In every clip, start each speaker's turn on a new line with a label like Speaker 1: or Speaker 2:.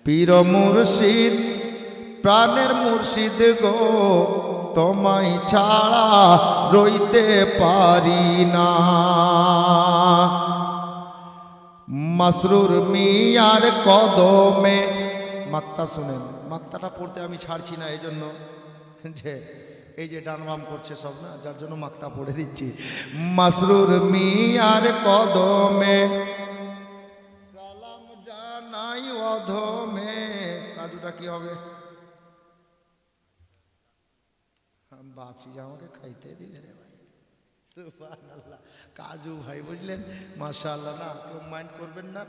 Speaker 1: পীর মুর্শিদ প্রাণের মুর্শিদ গো, তোমায় ছাড়া রইতে পারি না। মাসরুর মিয়ার কদমে, মাক্তা শুনেন, মাক্তাটা পড়তে আমি ছাড়ছি না এই জন্য যে এই যে ডান বাম করছে সব না, যার জন্য মাক্তা পড়ে দিচ্ছি। মাসরুর মিয়ার কদমে সালাম জানাই অধমে। কাজুটা কি হবে? ভাবছি যে আমাকে খাইতে দিলে রে ভাই, সুবহানাল্লাহ। কাজু ভাই বুঝলেন, মাশাআল্লাহ। না কেউ মাইন্ড করবেন না,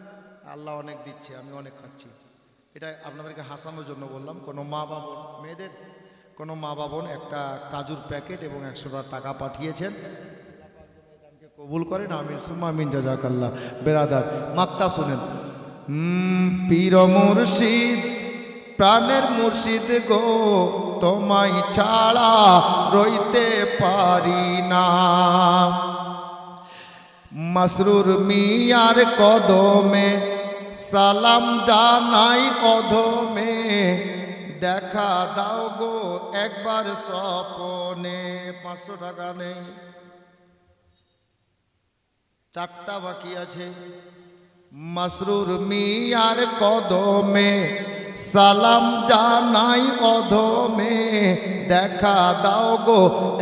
Speaker 1: আল্লাহ অনেক দিচ্ছে, আমি অনেক খাচ্ছি। এটা আপনাদেরকে হাসানোর জন্য বললাম। কোনো মা বাবা মেয়েদের কোনো মা বাবন একটা কাজুর প্যাকেট এবং 100 টাকা পাঠিয়েছেন, কবুল করেন, আমিন সুম্মা আমিন, জাযাকাল্লাহ। বেরাদার মাক্তা শুনেন। পীর মুর্শিদ প্রাণের মুর্শিদ গো, তোমায় ছাড়া রইতে পারি না। মাসরুর মিয়ার কদমে সালাম জানাই অধমে, দেখা দাও গো একবার স্বপনে। 500 টাকা নেই, 4টা বাকি আছে। মাসরুর মিয়ার কদমে সালাম জানাই অধমে, দেখা দাও গো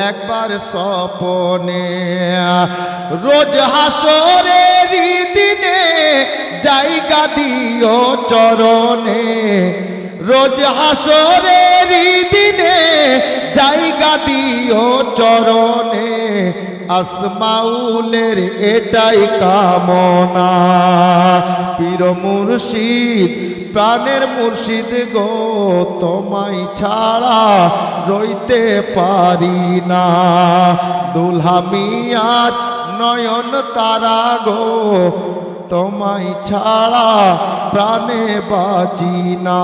Speaker 1: একবার স্বপনে। রোজ হাসরের দিনে জায়গা দিও চরণে, রোজ হাসরের দিনে জায়গা দিও চরণে। আসমাউলের এটাই কামনা। পীর মুর্শিদ প্রাণের মুর্শিদ গো, তোমায় ছাড়া রইতে পারি না। দুলহা মিয়ার নয়ন তারা গো, তোমায় ছাড়া প্রাণে বাঁচি না।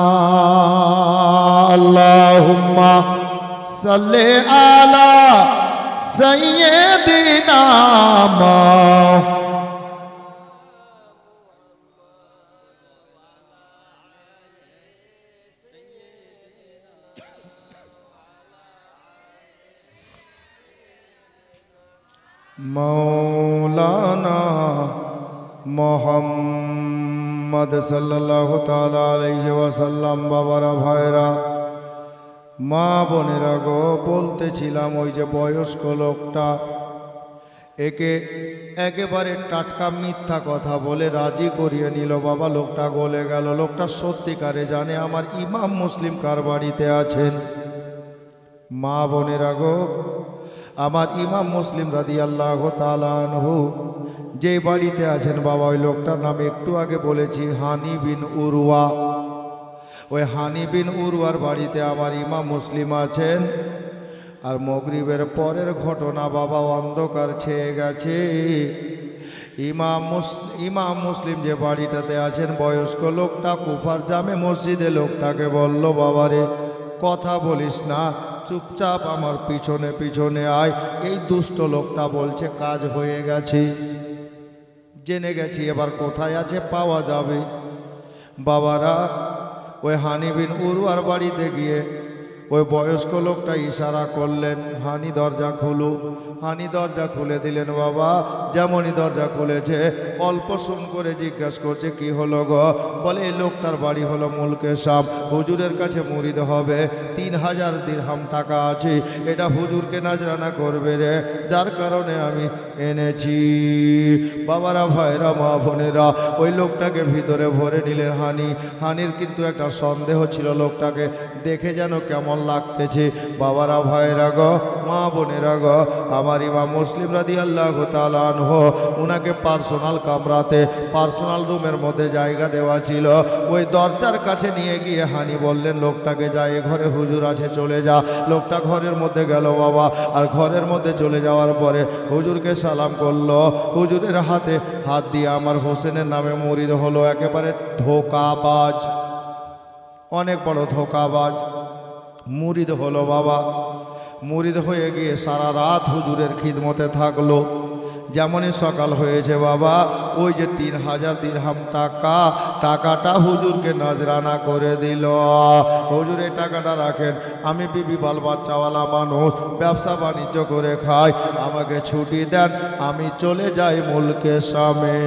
Speaker 1: আল্লাহুম্মা সাল্লি আলা সাইয়্যিদিনা মৌলানা মোহাম্মদ সাল্লাল্লাহু তাআলা আলাইহি ওয়াসাল্লাম। বাবারা ভাইরা মা বোনেরা গো, বলতেছিলাম ওই যে বয়স্ক লোকটা, একে একেবারে টাটকা মিথ্যা কথা বলে রাজি করিয়ে নিল। বাবা লোকটা গলে গেল। লোকটা সত্যিকারে জানে আমার ইমাম মুসলিম কার বাড়িতে আছেন। মা বোনেরা গো, আমার ইমাম মুসলিম রাদিয়াল্লাহু তাআলা আনহু যে বাড়িতে আছেন বাবা, ওই লোকটার নাম একটু আগে বলেছি, হানি বিন উরওয়া। ওই হানি বিন উরওয়ার বাড়িতে আমার ইমাম মুসলিম আছেন। আর মাগরিবের পরের ঘটনা বাবা, অন্ধকার ছেয়ে গেছে। ইমাম মুসলিম যে বাড়িটাতে আছেন, বয়স্ক লোকটা কুফার জামে মসজিদে লোকটাকে বলল, বাবারে কথা বলিস না, চুপচাপ আমার পিছনে পিছনে আয়। এই দুষ্ট লোকটা বলছে কাজ হয়ে গেছে, জেনে গেছি, এবার কোথায় আছে পাওয়া যাবে। বাবারা ওই হানি বিন উরওয়ার বাড়িতে গিয়ে ওই বয়স্ক লোকটা ইশারা করলেন, হানি দরজা খুলো। হানি দরজা খুলে দিলেন। বাবা যেমনই দরজা খুলেছে, অল্প সুম করে জিজ্ঞাসা করছে কি হলো গো? বলে এই লোকটার বাড়ি হলো মুলকে শাম, হুজুরের কাছে মুরিদ হবে, 3000 দিরহাম টাকা আছে, এটা হুজুরকে নাজরানা করবে রে, যার কারণে আমি এনেছি। বাবারা ভাইরা মা বোনেরা, ওই লোকটাকে ভিতরে ভরে নিলেন হানির কিন্তু একটা সন্দেহ ছিল, লোকটাকে দেখে যেন কেমন লাগতেছে। বাবারা ভাইরা গো, মা বোনেরা গো, আমার ইমাম মুসলিম রাদিয়াল্লাহু তাআলা আনহু উনাকে পার্সোনাল কামরাতে, পার্সোনাল রুমের মধ্যে জায়গা দেওয়া ছিল। ওই দরজার কাছে নিয়ে গিয়ে হানি বললেন লোকটাকে, যা এ ঘরে হুজুর আছে, চলে যা। লোকটা ঘরের মধ্যে গেল বাবা। আর ঘরের মধ্যে চলে যাওয়ার পরে হুজুরকে সালাম করলো। হুজুরের হাতে হাত দিয়ে আমার হোসেনের নামে মুরিদ হলো। একেবারে ধোকাবাজ, অনেক বড় ধোকাবাজ মুরিদ হলো বাবা। মুরিদ হয়ে গিয়ে সারা রাত হুজুরের খিদমতে থাকলো। যেমনই সকাল হয়েছে বাবা, ওই যে 3000 দিরহাম টাকাটা হুজুরকে নজরানা করে দিল। হুজুর এই টাকাটা রাখেন, আমি বিবি বাল বাচ্চাওয়ালা মানুষ, ব্যবসা বাণিজ্য করে খাই, আমাকে ছুটি দেন, আমি চলে যাই মুলকে সামে।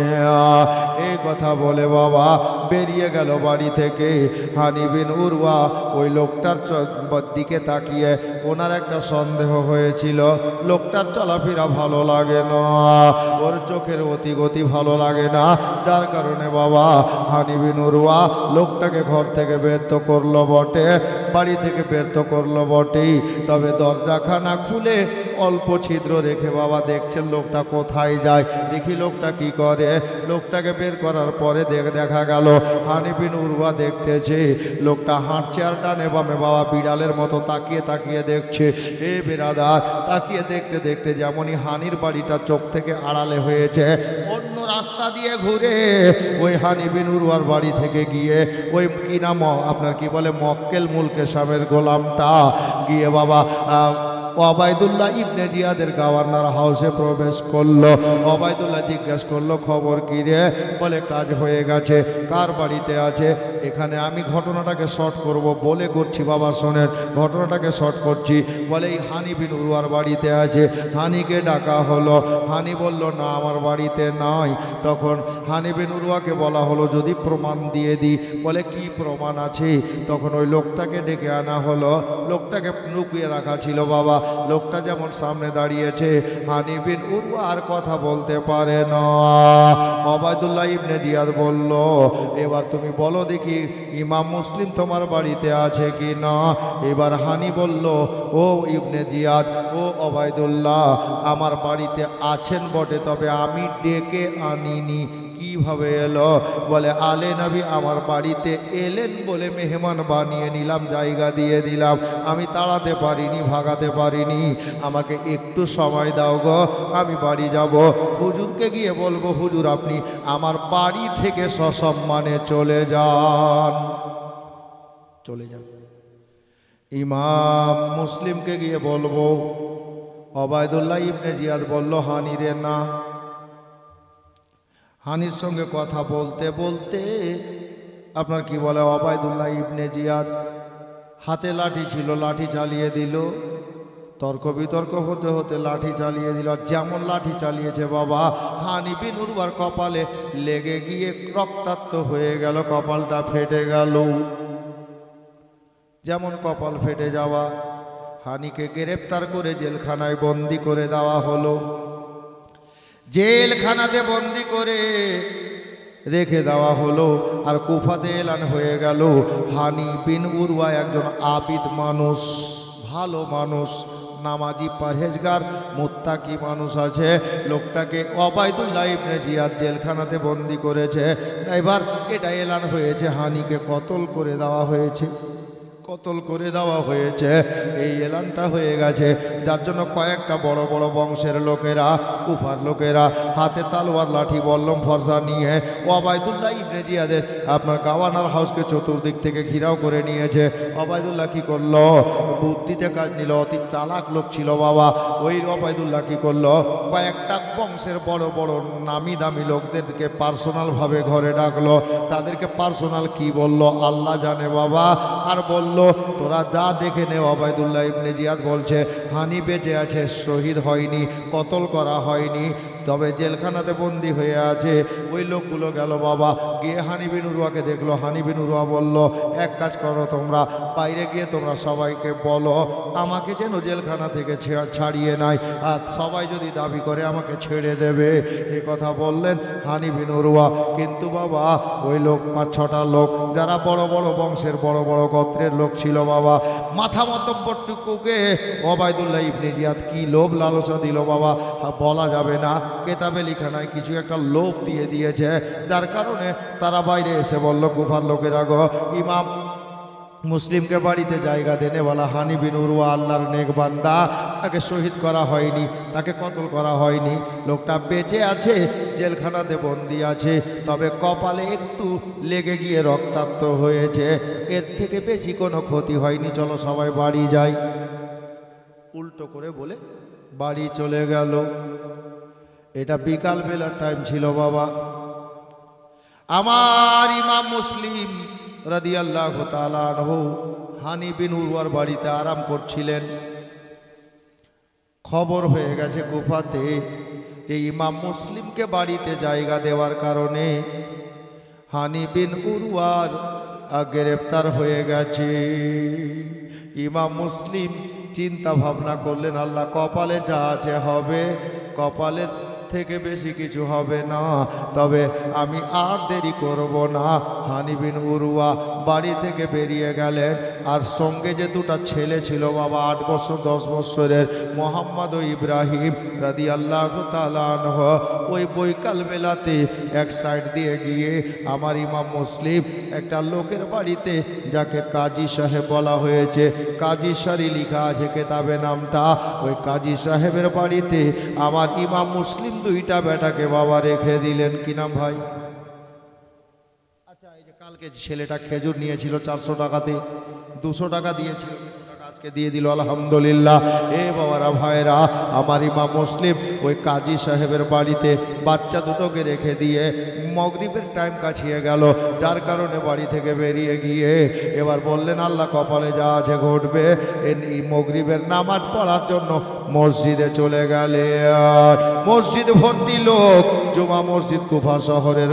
Speaker 1: এই কথা বলে বাবা বেরিয়ে গেল বাড়ি থেকে। হানি বিন উরওয়া ওই লোকটার দিকে তাকিয়ে ওনার একটা সন্দেহ হয়েছিল, লোকটার চলাফেরা ভালো লাগে না, ওর চোখের অতিগতি ভালো লাগে না, যার কারণে বাবা হানি বিন উরওয়া লোকটাকে ঘর থেকে বের তো করলো বটে, বাড়ি থেকে বের তো করলো বটেই, তবে দরজাখানা খুলে অল্প ছিদ্র রেখে বাবা দেখছেন লোকটা কোথায় যায়, দেখি লোকটা কি করে। লোকটাকে বের করার পরে দেখা গেল হানি বিন উরওয়া দেখতেছে লোকটা হাঁটছে আর ডানে বামে বাবা বিড়ালের মতো তাকিয়ে তাকিয়ে দেখছে। এ বেরাদার, তাকিয়ে দেখতে দেখতে যেমনই হানির বাড়িটা চোখ থেকে আড়ালে হয়েছে, অন্য রাস্তা দিয়ে ঘুরে ওই হানি বিন উরওয়ার বাড়ি থেকে গিয়ে ওই কি নাম আপনার কি বলে মক্কেল মুলকে সামের গোলামটা গিয়ে বাবা ওবায়দুল্লাহ ইবনে জিয়াদের গভর্নর হাউসে প্রবেশ করলো। ওবায়দুল্লাহ জিজ্ঞাসা করলো খবর কি রে? বলে কাজ হয়ে গেছে। কার বাড়িতে আছে? এখানে আমি ঘটনাটাকে শর্ট করব বলে করছি বাবা, শোনেন ঘটনাটাকে শর্ট করছি। বলে এই হানি বিন উরওয়ার বাড়িতে আছে। হানিকে ডাকা হলো, হানি বলল না আমার বাড়িতে নাই। তখন হানি বিন উরওয়াকে বলা হলো যদি প্রমাণ দিয়ে দিই। বলে কি প্রমাণ আছে? তখন ওই লোকটাকে ডেকে আনা হলো, লোকটাকে লুকিয়ে রাখা ছিল বাবা। লোকটা যেমন সামনে দাঁড়িয়েছে, হানি বিন উরওয়া আর কথা বলতে পারে না। ওবায়দুল্লাহ ইবনে জিয়াদ বলল এবার তুমি বলো দেখি ইমাম মুসলিম তোমার বাড়িতে আছে কি না? এবার হানি বলল ও ইবনে জিয়াদ, ও ওবায়দুল্লাহ আমার বাড়িতে আছেন বটে, তবে আমি ডেকে আনিনি। কিভাবে এলো? বলে আলে নবী আমার বাড়িতে এলেন বলে মেহমান বানিয়ে নিলাম, জায়গা দিয়ে দিলাম, আমি তাড়াতে পারিনি, ভাগাতে পারিনি, আমাকে একটু সময় দাও গো, আমি বাড়ি যাব, হুজুরকে গিয়ে বলবো হুজুর আপনি আমার বাড়ি থেকে সসম্মানে চলে যান, চলে যান। ইমাম মুসলিমকে গিয়ে বলবো। ওবায়দুল্লাহ ইবনে জিয়াদ বলল হানি রে না। হানির সঙ্গে কথা বলতে বলতে আপনার কি বলে ওবায়দুল্লাহ ইবনে জিয়াদ হাতে লাঠি ছিল, লাঠি চালিয়ে দিল। তর্ক বিতর্ক হতে হতে লাঠি চালিয়ে দিল। যেমন লাঠি চালিয়েছে বাবা হানি বিন উরওয়ার কপালে লেগে গিয়ে রক্তাক্ত হয়ে গেল, কপালটা ফেটে গেল। যেমন কপাল ফেটে যাওয়া, হানিকে গ্রেপ্তার করে জেলখানায় বন্দি করে দেওয়া হলো। জেলখানাতে বন্দি করে রেখে দেওয়া হলো। আর কুফাতে এলান হয়ে গেল হানি বিন উরওয়া একজন আবিদ মানুষ, ভালো মানুষ, নামাজি পরহেজগার মুত্তাকি মানুষ আছে। লোকটাকে ওবায়দুল্লাহ ইবনে জিয়াদ জেলখানাতে বন্দি করেছে। এবার এটা এলান হয়েছে হানিকে কতল করে দেওয়া হয়েছে, কতল করে দেওয়া হয়েছে। এই এলানটা হয়ে গেছে, যার জন্য কয়েকটা বড় বড় বংশের লোকেরা, কুফার লোকেরা হাতে তালোয়ার লাঠি বল্লম ফরসা নিয়ে ওবায়দুল্লাহ ইবনে জিয়াদের আপনার গভর্নর হাউসকে চতুর্দিক থেকে ঘিরাও করে নিয়েছে। ওবায়দুল্লাহ কি করলো? বুদ্ধিতে কাজ নিল, অতি চালাক লোক ছিল বাবা। ওই ওবায়দুল্লাহ কি করলো? কয়েকটা বংশের বড় বড় নামি দামি লোকদেরকে পার্সোনালভাবে ঘরে ডাকলো। তাদেরকে পার্সোনাল কি বলল আল্লাহ জানে বাবা। আর বলল তোরা যা দেখে নে। ওবায়দুল্লাহ ইবনে জিয়াদ বলছে হানি বেঁচে আছে, শহীদ হয়নি, কতল করা হয়নি, তবে জেলখানাতে বন্দি হয়ে আছে। ওই লোকগুলো গেল বাবা, গিয়ে হানি বিন উরওয়াকে দেখলো। হানি বিন উরওয়া বলল এক কাজ করো তোমরা, বাইরে গিয়ে তোমরা সবাইকে বলো আমাকে যেন জেলখানা থেকে ছাড়িয়ে নাই, আর সবাই যদি দাবি করে আমাকে ছেড়ে দেবে। এই কথা বললেন হানি বিন উরওয়া। কিন্তু বাবা ওই লোক 5-6টা লোক যারা বড় বড় বংশের বড় বড় গোত্রের লোক ছিল বাবা, মাথা মতব্বরটুকুকে ওবায়দুল্লাহ ইবনে জিয়াদ কি লোভ লালসা দিল বাবা, বলা যাবে না। কেতাবে লেখা নাই, কিছু একটা লোভ দিয়ে দিয়েছে, যার কারণে তারা বাইরে এসে বলল কুফার লোকেরা গো ইমাম মুসলিমকে বাড়িতে জায়গা দেনে বলা হানি বিন উরওয়া আল্লাহর নেক বান্দা, তাকে শহীদ করা হয়নি, তাকে কতল করা হয়নি, লোকটা বেঁচে আছে, জেলখানাতে বন্দি আছে, তবে কপালে একটু লেগে গিয়ে রক্তাক্ত হয়েছে, এর থেকে বেশি কোনো ক্ষতি হয়নি, চলো সবাই বাড়ি যাই। উল্টো করে বলে বাড়ি চলে গেল। এটা বিকাল বেলার টাইম ছিল বাবা। আমার ইমাম মুসলিম রাদিয়াল্লাহু তাআলা আনহু হানি বিন উরওয়ার বাড়িতে আরাম করছিলেন। খবর হয়ে গেছে কুফাতে যে ইমাম মুসলিমকে বাড়িতে জায়গা দেওয়ার কারণে হানি বিন উরওয়ার গ্রেফতার হয়ে গেছে। ইমাম মুসলিম চিন্তা ভাবনা করলেন, আল্লাহ কপালে যা আছে হবে, কপালের থেকে বেশি কিছু হবে না, তবে আমি আর দেরি করব না। হানি বিন উরওয়া বাড়ি থেকে বেরিয়ে গেলেন। আর সঙ্গে যে দুটো ছেলে ছিল বাবা, 8 বছর 10 বছরের, মোহাম্মদ ও ইব্রাহিম রাদিয়াল্লাহু তাআলা আনহু, ওই বৈকাল বেলাতে এক সাইড দিয়ে গিয়ে আমার ইমাম মুসলিম একটা লোকের বাড়িতে, যাকে কাজী সাহেব বলা হয়েছে, কাজী সারি লেখা আছে কেতাবে নামটা, ওই কাজী সাহেবের বাড়িতে আমার ইমাম মুসলিম দুইটা বেটাকে বাবা রেখে দিলেন। কি নাম ভাই? আচ্ছা, এই যে কালকে ছেলেটা খেজুর নিয়েছিল 400 টাকাতে, 200 টাকা দিয়েছিল, 200 টাকা আজকে দিয়ে দিল, আলহামদুলিল্লাহ। এ বাবারা ভাইরা, আমার ইমাম মুসলিম ওই কাজী সাহেবের বাড়িতে বাচ্চা দুটোকে রেখে দিয়ে মাগরিবের টাইম কাছিয়ে গেল, যার কারণে বাড়ি থেকে বেরিয়ে গিয়ে এবার বললেন, আল্লাহ কপালে যা আছে ঘটবে। এই মাগরিবের নামাজ পড়ার জন্য মসজিদে চলে গেলেন। মসজিদ ভর্তি লোক, জুমা মসজিদ কুফা শহরের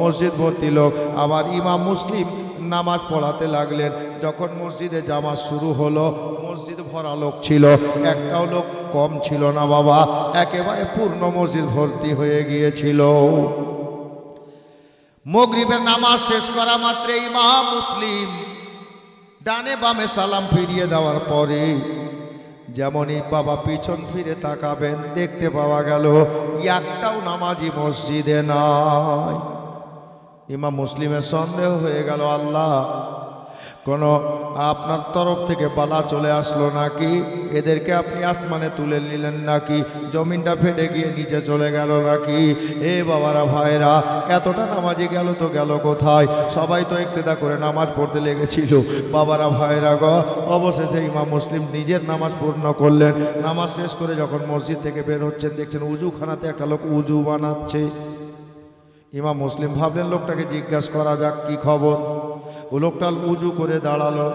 Speaker 1: মসজিদ ভর্তি লোক। আবার ইমাম মুসলিম নামাজ পড়াতে লাগলেন। যখন মসজিদে জামাত শুরু হলো, মসজিদ ভরা লোক ছিল, একটাও লোক কম ছিল না বাবা, একেবারে পূর্ণ মসজিদ ভর্তি হয়ে গিয়েছিল। মাগরিবের নামাজ শেষ করা মাত্র ইমাম মুসলিম ডানে বামে সালাম ফিরিয়ে দেওয়ার পরে যেমনই বাবা পিছন ফিরে তাকাবেন, দেখতে পাওয়া গেল একটাও নামাজি মসজিদে নাই। ইমাম মুসলিমের সন্দেহ হয়ে গেল, আল্লাহ কোনো আপনার তরফ থেকে বালা চলে আসলো নাকি? এদেরকে আপনি আসমানে তুলে নিলেন নাকি? জমিনটা ফেটে গিয়ে নিচে চলে গেল নাকি? এ বাবারা ভাইরা, এতটা নামাজি গেল তো গেল কোথায়? সবাই তো ইক্তেদা করে নামাজ পড়তে লেগেছিল বাবারা ভাইরা গো। অবশেষে ইমাম মুসলিম নিজের নামাজ পূর্ণ করলেন। নামাজ শেষ করে যখন মসজিদ থেকে বের হচ্ছেন, দেখছেন উজুখানাতে একটা লোক উজু বানাচ্ছে। ইমাম মুসলিম ভাবলেন লোকটাকে জিজ্ঞাসা করা যাক কি খবর। ও লোকটা উজু করে দাঁড়ালো।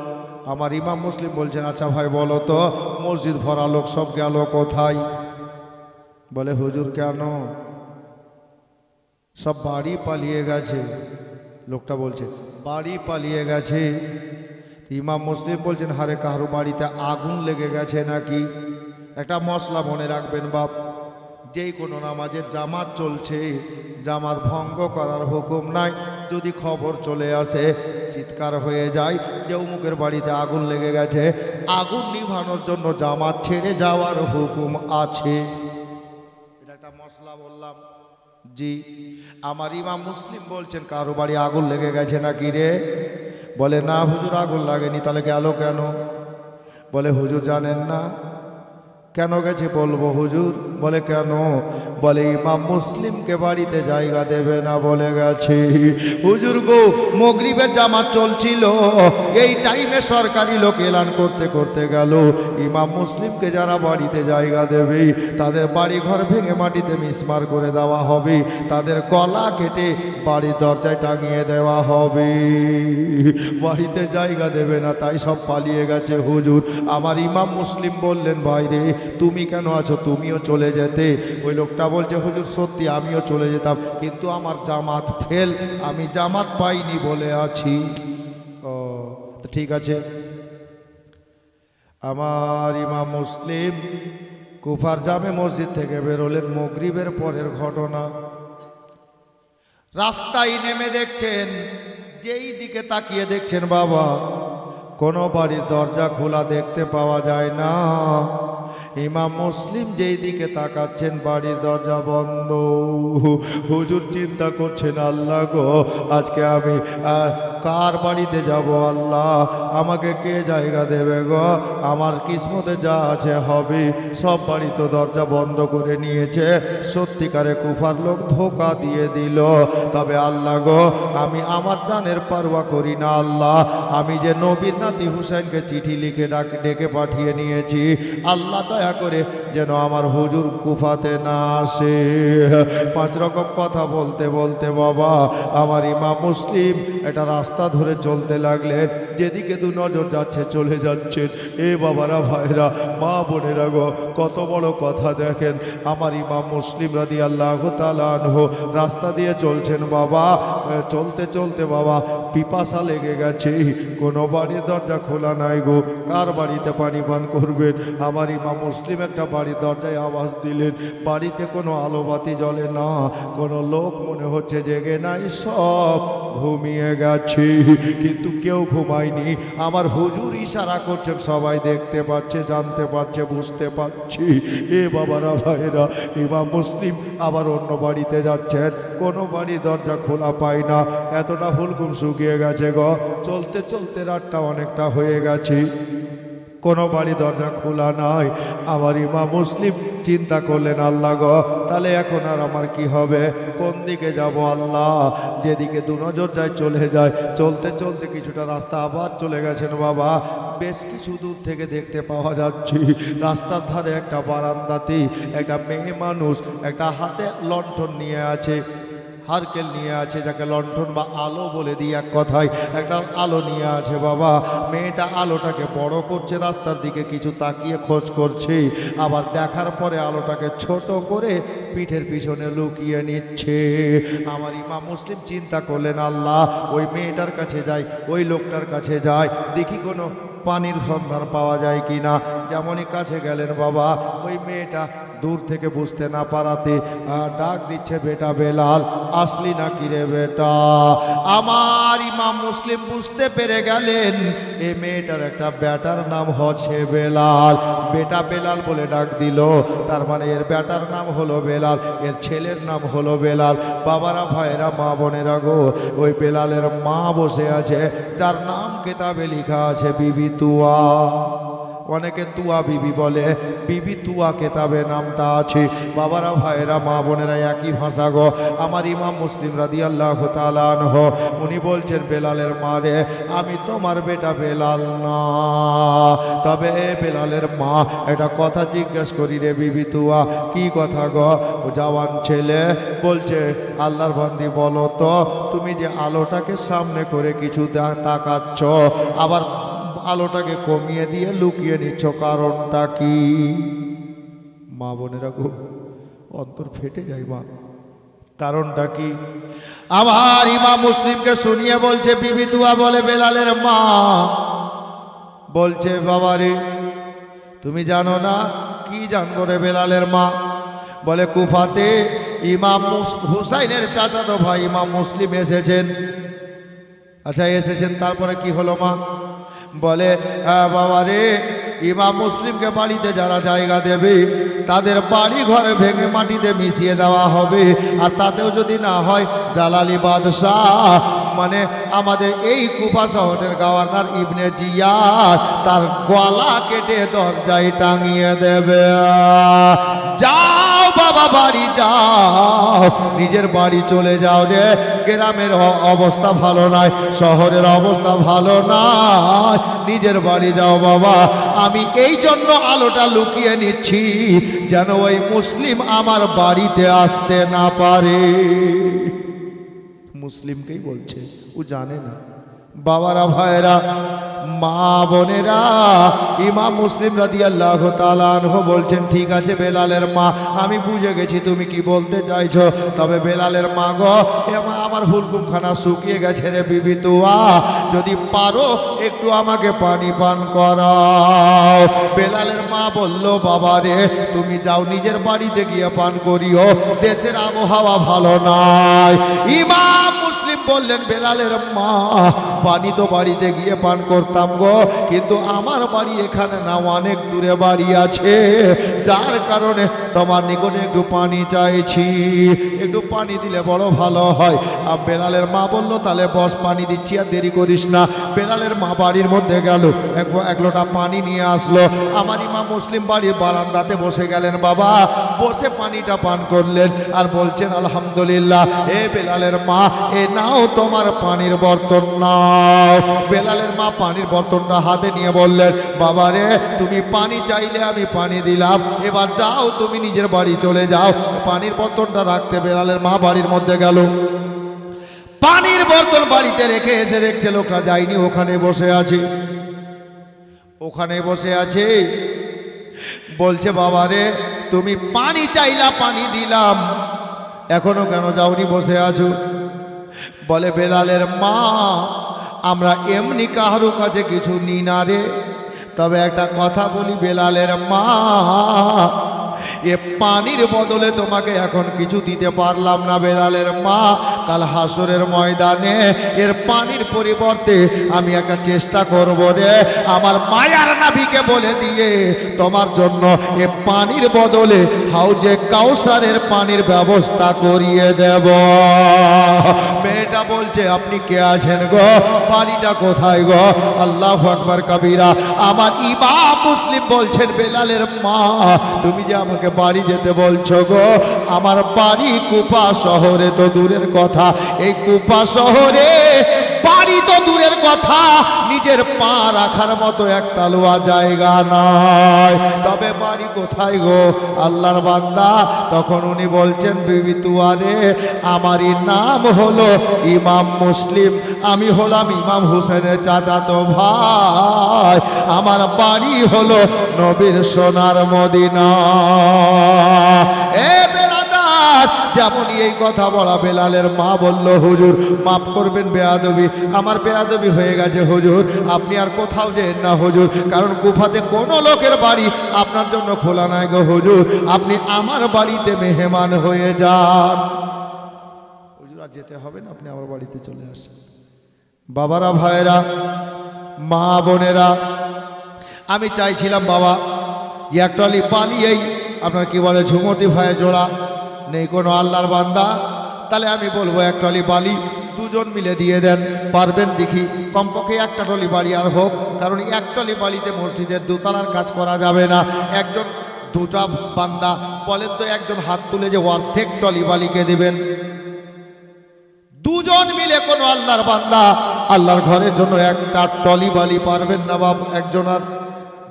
Speaker 1: আমার ইমাম মুসলিম বলছেন, আচ্ছা ভাই বলো তো, মসজিদ ভরা লোক সব গেল কোথায়? বলে, হুজুর কেন? সব বাড়ি পালিয়ে গেছে। লোকটা বলছে, বাড়ি পালিয়ে গেছে? ইমাম মুসলিম বলছেন, হারে কারো বাড়িতে আগুন লেগে গেছে নাকি? একটা মশলা মনে রাখবেন বাপ, যেই কোনো নামাজের জামাত চলছে, জামাত ভঙ্গ করার হুকুম নাই। যদি খবর চলে আসে, চিৎকার হয়ে যায় যে অমুকের বাড়িতে আগুন লেগে গেছে, আগুন নিভানোর জন্য জামাত ছেড়ে যাওয়ার হুকুম আছে। এটা একটা মশলা বললাম। জি, আমার ইমাম মুসলিম বলছেন, কারো বাড়ি আগুন লেগে গেছে নাকি রে? বলে, না হুজুর আগুন লাগেনি। তাহলে গেল কেন? বলে, হুজুর জানেন না? কেন গেছে বলবো হুজুর। বলে, কেন? বলে, ইমাম মুসলিমকে বাড়িতে জায়গা দেবে না বলে গেছে। হুজুর গো, মাগরিবের জামাত চলছিল, এই টাইমে সরকারি লোক এলান করতে করতে গেল, ইমাম মুসলিমকে যারা বাড়িতে জায়গা দেবে তাদের বাড়ি ঘর ভেঙে মাটিতে মিসমার করে দেওয়া হবে, তাদের গলা কেটে বাড়ির দরজায় টাঙিয়ে দেওয়া হবে। বাড়িতে জায়গা দেবে না, তাই সব পালিয়ে গেছে হুজুর। আমার ইমাম মুসলিম বললেন, ভাইরে তুমি কেন আছো? তুমিও চলে যেতে। ওই লোকটা বলছে, হুজুর সত্যি আমিও চলে যেতাম, কিন্তু আমার জামাত ফেল, আমি জামাত পাইনি বলে আছি। ও তো ঠিক আছে। আমার ইমাম মুসলিম কুফার জামে মসজিদ থেকে বেরোলেন। মাগরিবের পরের ঘটনা। রাস্তায় নেমে দেখছেন, যেই দিকে তাকিয়ে দেখছেন বাবা, কোনো বাড়ির দরজা খোলা দেখতে পাওয়া যায় না। ইমাম মুসলিম যেই দিকে তাকাচ্ছেন, বাড়ির দরজা বন্ধ। হুজুর চিন্তা করছেন, আল্লাহ গো, আজকে আমি কার বাড়িতে যাব আল্লাহ, আমাকে কে জায়গা দেবে গো? আমার কিসমতে যা আছে হবে। সব বাড়ি তো দরজা বন্ধ করে নিয়েছে। সত্যিকারে কুফার লোক ধোকা দিয়ে দিল। তবে আল্লাহ গো, আমি আমার জানের পারওয়া করি না আল্লাহ। আমি যে নবীর নাতি হুসাইনকে চিঠি লিখে ডেকে পাঠিয়ে নিয়েছি, আল্লাহ দয়া করে যেন আমার হুজুর কুফাতে না আসে। 5 রকম কথা বলতে বলতে বাবা আমার ইমাম মুসলিম একটা রাস্তা ধরে চলতে লাগলেন। যেদিকে দু নজর যাচ্ছে চলে যাচ্ছেন। এ বাবারা, ভাইরা, মা বোনেরা গো, কত বড় কথা দেখেন। আমার ইমাম মুসলিম রাদিয়াল্লাহু তাআলা আনহু রাস্তা দিয়ে চলছেন বাবা। চলতে চলতে বাবা পিপাসা লেগে গেছে। কোনো বাড়ির দরজা খোলা নাই গো। কার বাড়িতে পানি পান করবেন? আমার ইমাম মুসলিম একটা বাড়ির দরজায় আওয়াজ দিলেন। বাড়িতে কোনো আলো বাতি জ্বলে না, কোনো লোক মনে হচ্ছে জেগে নাই, সব ঘুমিয়ে গেছে। কিন্তু কেউ ঘুমায়নি। আমার হুজুর ইশারা করছেন, সবাই দেখতে পাচ্ছে, জানতে পারছে, বুঝতে পারছি। এ বাবারা, ভাইরা, ইমাম মুসলিম আবার অন্য বাড়িতে যাচ্ছেন। কোনো বাড়ি দরজা খোলা পায় না। এতটা হুলকুম শুকিয়ে গেছে গো। চলতে চলতে রাতটা অনেকটা হয়ে গেছে, কোনো বাড়ি দরজা খোলা নাই। আমার ইমাম মুসলিম চিন্তা করলেন, আল্লাহ গো, তাহলে এখন আর আমার কি হবে? কোন দিকে যাব আল্লাহ? যেদিকে দু নজর যায় চলে যায়। চলতে চলতে কিছুটা রাস্তা আবার চলে গেছেন বাবা। বেশ কিছু দূর থেকে দেখতে পাওয়া যাচ্ছে রাস্তার ধারে একটা বারান্দাতে একটা মেয়ে মানুষ একটা হাতে লণ্ঠন নিয়ে আছে, হারকেল নিয়ে আছে, যাকে লণ্ঠন বা আলো বলে দিই এক কথায়। একটা আলো নিয়ে আছে বাবা। মেয়েটা আলোটাকে বড় করছে, রাস্তার দিকে কিছু তাকিয়ে খোঁজ করছে। আবার দেখার পরে আলোটাকে ছোট করে পিঠের পিছনে লুকিয়ে নিচ্ছে। আমার ইমাম মুসলিম চিন্তা করলেন, আল্লাহ, ওই মেয়েটার কাছে যাই, ওই লোকটার কাছে যাই, দেখি কোনো পানির সন্ধান পাওয়া যায় কি না। যেমনই কাছে গেলেন বাবা, ওই মেয়েটা দূর থেকে বুঝতে না পারাতে ডাক দিচ্ছে, বেটা বেলাল, আসলি নাকি রে বেটা? আমার ইমাম মুসলিম বুঝতে পেরে গেলেন এই মেয়েটার একটা বেটার নাম হচ্ছে বেলাল। বেটা বেলাল বলে ডাক দিল, তার মানে এর বেটার নাম হলো বেলাল, এর ছেলের নাম হলো বেলাল। বাবারা, ভাইরা, মা বোনেরা গো, ওই বেলালের মা বসে আছে, যার নাম কেতাবে লেখা আছে বিবি তুয়া। অনেকে তুয়া বিবি বলে, বিবি তুয়া কেতাবে নামটা আছে। বাবারা, ভাইরা, মা বোনেরা, একই ভাষা গো। আমার ইমাম মুসলিম রাদিয়াল্লাহু তাআলা আনহু উনি বলছেন, বেলালের মা রে, আমি তোমার বেটা বেলাল না। তবে বেলালের মা একটা কথা জিজ্ঞেস করি রে বিবি তুয়া। কি কথা গো? ও জওয়ান ছেলে বলছে, আল্লাহর বান্দি বলো তো, তুমি যে আলোটাকে সামনে করে কিছু তাকাচ্ছ, আবার আলোটাকে কমিয়ে দিয়ে লুকিয়ে নিচ্ছ, কারণটা কি? মা বোনেরা গো, অন্তর ফেটে যায় মা। কারণটা কি? আমার ইমাম মুসলিমকে শুনিয়ে বলছে, বিবি তুয়া বলে, বেলালের মা বলছে, বাবারে তুমি জানো না? কি জানবো রে বেলালের মা? বলে, কুফাতে ইমাম হুসাইনের চাচাতো ভাই ইমাম মুসলিম এসেছেন। আচ্ছা, এসেছেন, তারপরে কি হলো মা? বলে, বাবা রে, ইমাম মুসলিমকে বাড়িতে যারা জায়গা দেবে তাদের বাড়ি ঘরে ভেঙে মাটিতে মিশিয়ে দেওয়া হবে। আর তাতেও যদি না হয়, জালালি বাদশাহ মানে আমাদের এই কুফা শহরের গভর্নর ইবনে জিয়াদ তার গলা কেটে দরজায় টাঙিয়ে দেবে। যাও বাবা, বাড়ি যাও, নিজের বাড়ি চলে যাও রে। গ্রামের অবস্থা ভালো নয়, শহরের অবস্থা ভালো নয়, নিজের বাড়ি যাও বাবা। আমি এই জন্য আলোটা লুকিয়ে নিচ্ছি, যেন ওই মুসলিম আমার বাড়িতে আসতে না পারে। মুসলিমকেই বলছে, ও জানে না। বাবারা, ভাইরা, মা বোনেরা, ইমাম মুসলিম রাদিয়াল্লাহু তাআলা আনহু বলছেন, ঠিক আছে বেলালের মা, আমি বুঝে গেছি তুমি কি বলতে চাইছো। তবে বেলালের মা গো, আমার হুলকুমখানা শুকিয়ে গেছে রে বিবি তুয়া, যদি পারো একটু আমাকে পানি পান করাও। বেলালের মা বলল, বাবা রে, তুমি যাও নিজের বাড়িতে গিয়ে পান করিও, দেশের আবহাওয়া ভালো নয়। ইমাম মুসলিম বললেন, বেলালের মা, পানি তো বাড়িতে গিয়ে পান করতাম গো, কিন্তু আমার বাড়ি এখানে না, অনেক দূরে বাড়ি আছে, যার কারণে তোমার নিকটে একটু পানি চাইছি, একটু পানি দিলে বড় ভালো হয়। আর বেলালের মা বলল তাহলে বস, পানি দিচ্ছি, আর দেরি করিস না। বেলালের মা বাড়ির মধ্যে গেল, এক লোটা পানি নিয়ে আসলো। আমার ইমাম মুসলিম বাড়ির বারান্দাতে বসে গেলেন, বাবা বসে পানিটা পান করলেন আর বলছেন আলহামদুলিল্লাহ। এ বেলালের মা, এ নাও তোমার পানির বর্তন নাও। বেলালের মা পানির বর্তনটা হাতে নিয়ে বললেন, বাবা রে, তুমি পানি চাইলে আমি পানি দিলাম, এবার যাও তুমি নিজের বাড়ি চলে যাও। পানির বর্তনটা রাখতে বেলালের মা বাড়ির মধ্যে গেল। পানির বর্তন বাড়িতে রেখে এসে দেখছে লোকটা যায়নি, ওখানে বসে আছে, ওখানে বসে আছে। বলছে, বাবা রে, তুমি পানি চাইলা, পানি দিলাম, এখনো কেন যাওনি, বসে আছো? বলে, বেলালের মা, আমরা এমনি কাহারু কাছে কিছু নি না রে, তবে একটা কথা বলি বেলালের মা, এ পানির বদলে তোমাকে এখন কিছু দিতে পারলাম না বেলালের মা। কাল হাসরের ময়দানে এর পানির পরিবর্তে আমি একটা চেষ্টা করব রে, আমার মায়ার নাভিকে বলে দিয়ে তোমার জন্য এ পানির বদলে হাউজে কাউসারের পানির ব্যবস্থা করিয়ে দেব। মেয়েটা বলছে, আপনি কে আছেন গো? পানিটা কোথায় গো? আল্লাহু আকবার কবীরা। আমার ইমাম মুসলিম বলছেন, বেলালের মা, তুমি যে আমাকে বাড়ি যেতে বলছো গো, আমার বাড়ি কুফা শহরে তো দূরের কথা, এই কুফা শহরে বাড়ি তো দূরের কথা, নিজের পা রাখার মতো এক তালুয়া জায়গা নয়, তবে বাড়ি কোথায় গো? আল্লাহর বান্দা তখন উনি বলছেন, বিবি তুয়ারে, আমারই নাম হলো ইমাম মুসলিম, আমি হলাম ইমাম হুসেনের চাচাতো ভাই, আমার বাড়ি হলো নবীর সোনার মদিনা। এ বেলাদার, যেমনই এই কথা বলা, বেলালের মা বলল, হুজুর মাফ করবেন, বেয়াদবি, আমার বেয়াদবি হয়ে গেছে হুজুর, আপনি আর কোথাও যেন না হুজুর, কারণ কুফাতে কোনো লোকের বাড়ি আপনার জন্য খোলা নাই গো হুজুর, আপনি আমার বাড়িতে মেহমান হয়ে যান। হুজুর আর যেতে হবে না, আপনি আমার বাড়িতে চলে আসেন। বাবারা, ভাইরা, মা বোনেরা, আমি চাইছিলাম বাবা একটলি পালি, এই আপনার কি বলে ঝুমতি ভাইয়ের জোড়া নেই কোনো আল্লাহর বান্দা, তাহলে আমি বলবো একটলি বালি দুজন মিলে দিয়ে দেন, পারবেন দেখি, কমপক্ষে একটা টলি বাড়ি আর হোক, কারণ একটলি বাড়িতে মসজিদের দোতলার কাজ করা যাবে না। একজন দুটা বান্দা বলেন তো, একজন হাত তুলে যে অর্ধেক টলি বালিকে দেবেন, দুজন মিলে কোনো আল্লাহর বান্দা আল্লাহর ঘরের জন্য একটা টলি বালি পারবেন না বাপ? একজন আর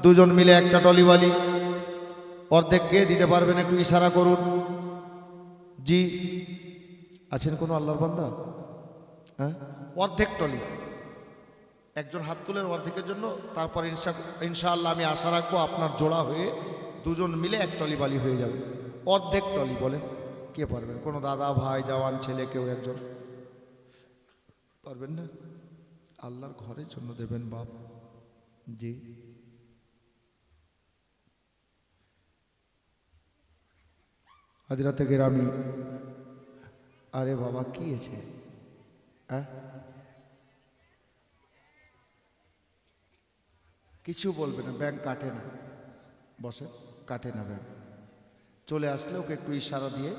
Speaker 1: দুজন মিলে একটা টলি বালি অর্ধেক কে দিতে পারবেন? একটু ইশারা করুন। জি, আছেন কোনো আল্লাহর বান্দা? হ্যাঁ, অর্ধেক টলি, একজন হাত তুলেন অর্ধেকের জন্য, তারপর ইনশাআল্লাহ আমি আশা রাখবো আপনার জোড়া হয়ে দুজন মিলে এক টলি বালি হয়ে যাবে। অর্ধেক টলি বলেন, কে পারবেন? কোনো দাদা ভাই জওয়ান ছেলে কেউ একজন পারবেন না? আল্লাহর ঘরের জন্য দেবেন বাপ। জি, হাজরাতে গ্রামী, আরে বাবা কি আছে? হ্যাঁ, কিছু বলবে না, ব্যাংক কাটে না, বসে কাটে না ব্যাংক। চলে আসলে ওকে একটু ইশারা দিয়ে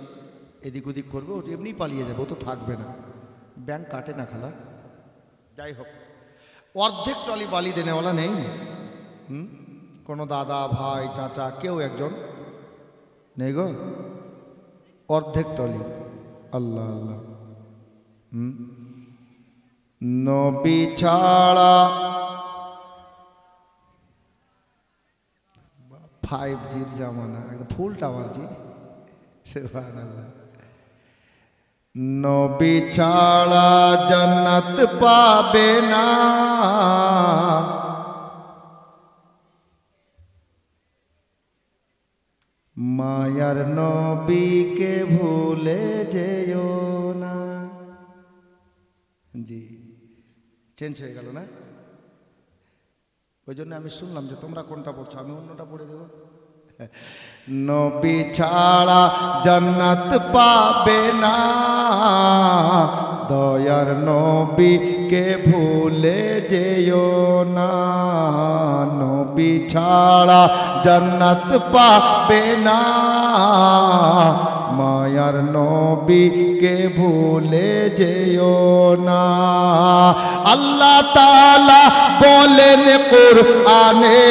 Speaker 1: এদিক ওদিক করবে, ও এমনি পালিয়ে যাবে, ও তো থাকবে না, ব্যাংক কাটে না খালা। যাই হোক, অর্ধেক টলি বালি দেনেওয়ালা নেই? কোনো দাদা ভাই চাচা কেউ একজন নেই গো? অর্ধেক টলি, আল্লাহ আল্লাহ। নবী ছাড়া 5G'র জামানা, একদম ফুল টাওয়ার জি, সুবহানাল্লাহ। নবী ছাড়া জান্নাত পাবে না, মায়ার নবীকে ভুলে যেও না। জি, চেঞ্জ হয়ে গেল না? ওই জন্য আমি শুনলাম যে তোমরা কোনটা পড়ছো, আমি অন্যটা পড়ে দেব। নবী ছাড়া জান্নাত পাবে না, দয়ার নবীকে ভুলে যেও না, নবী ছাড়া জান্নাত পাবে না, মায়ার নবীকে ভুলে যেও না। আল্লাহ তাআলা বলেন কোরআনে,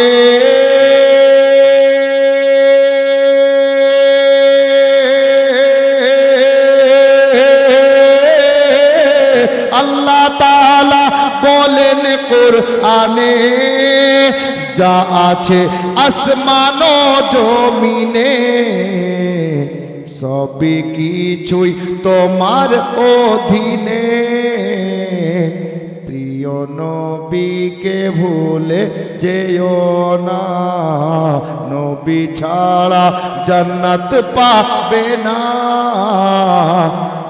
Speaker 1: আল্লাহ তাআলা বলেন কোরআনে, যা আছে আসমান ও জমিনে সবই কিছুই তোমার অধীনে, প্রিয় নবীকে ভুলে যেও না, নবী ছাড়া জান্নাত পাবে না,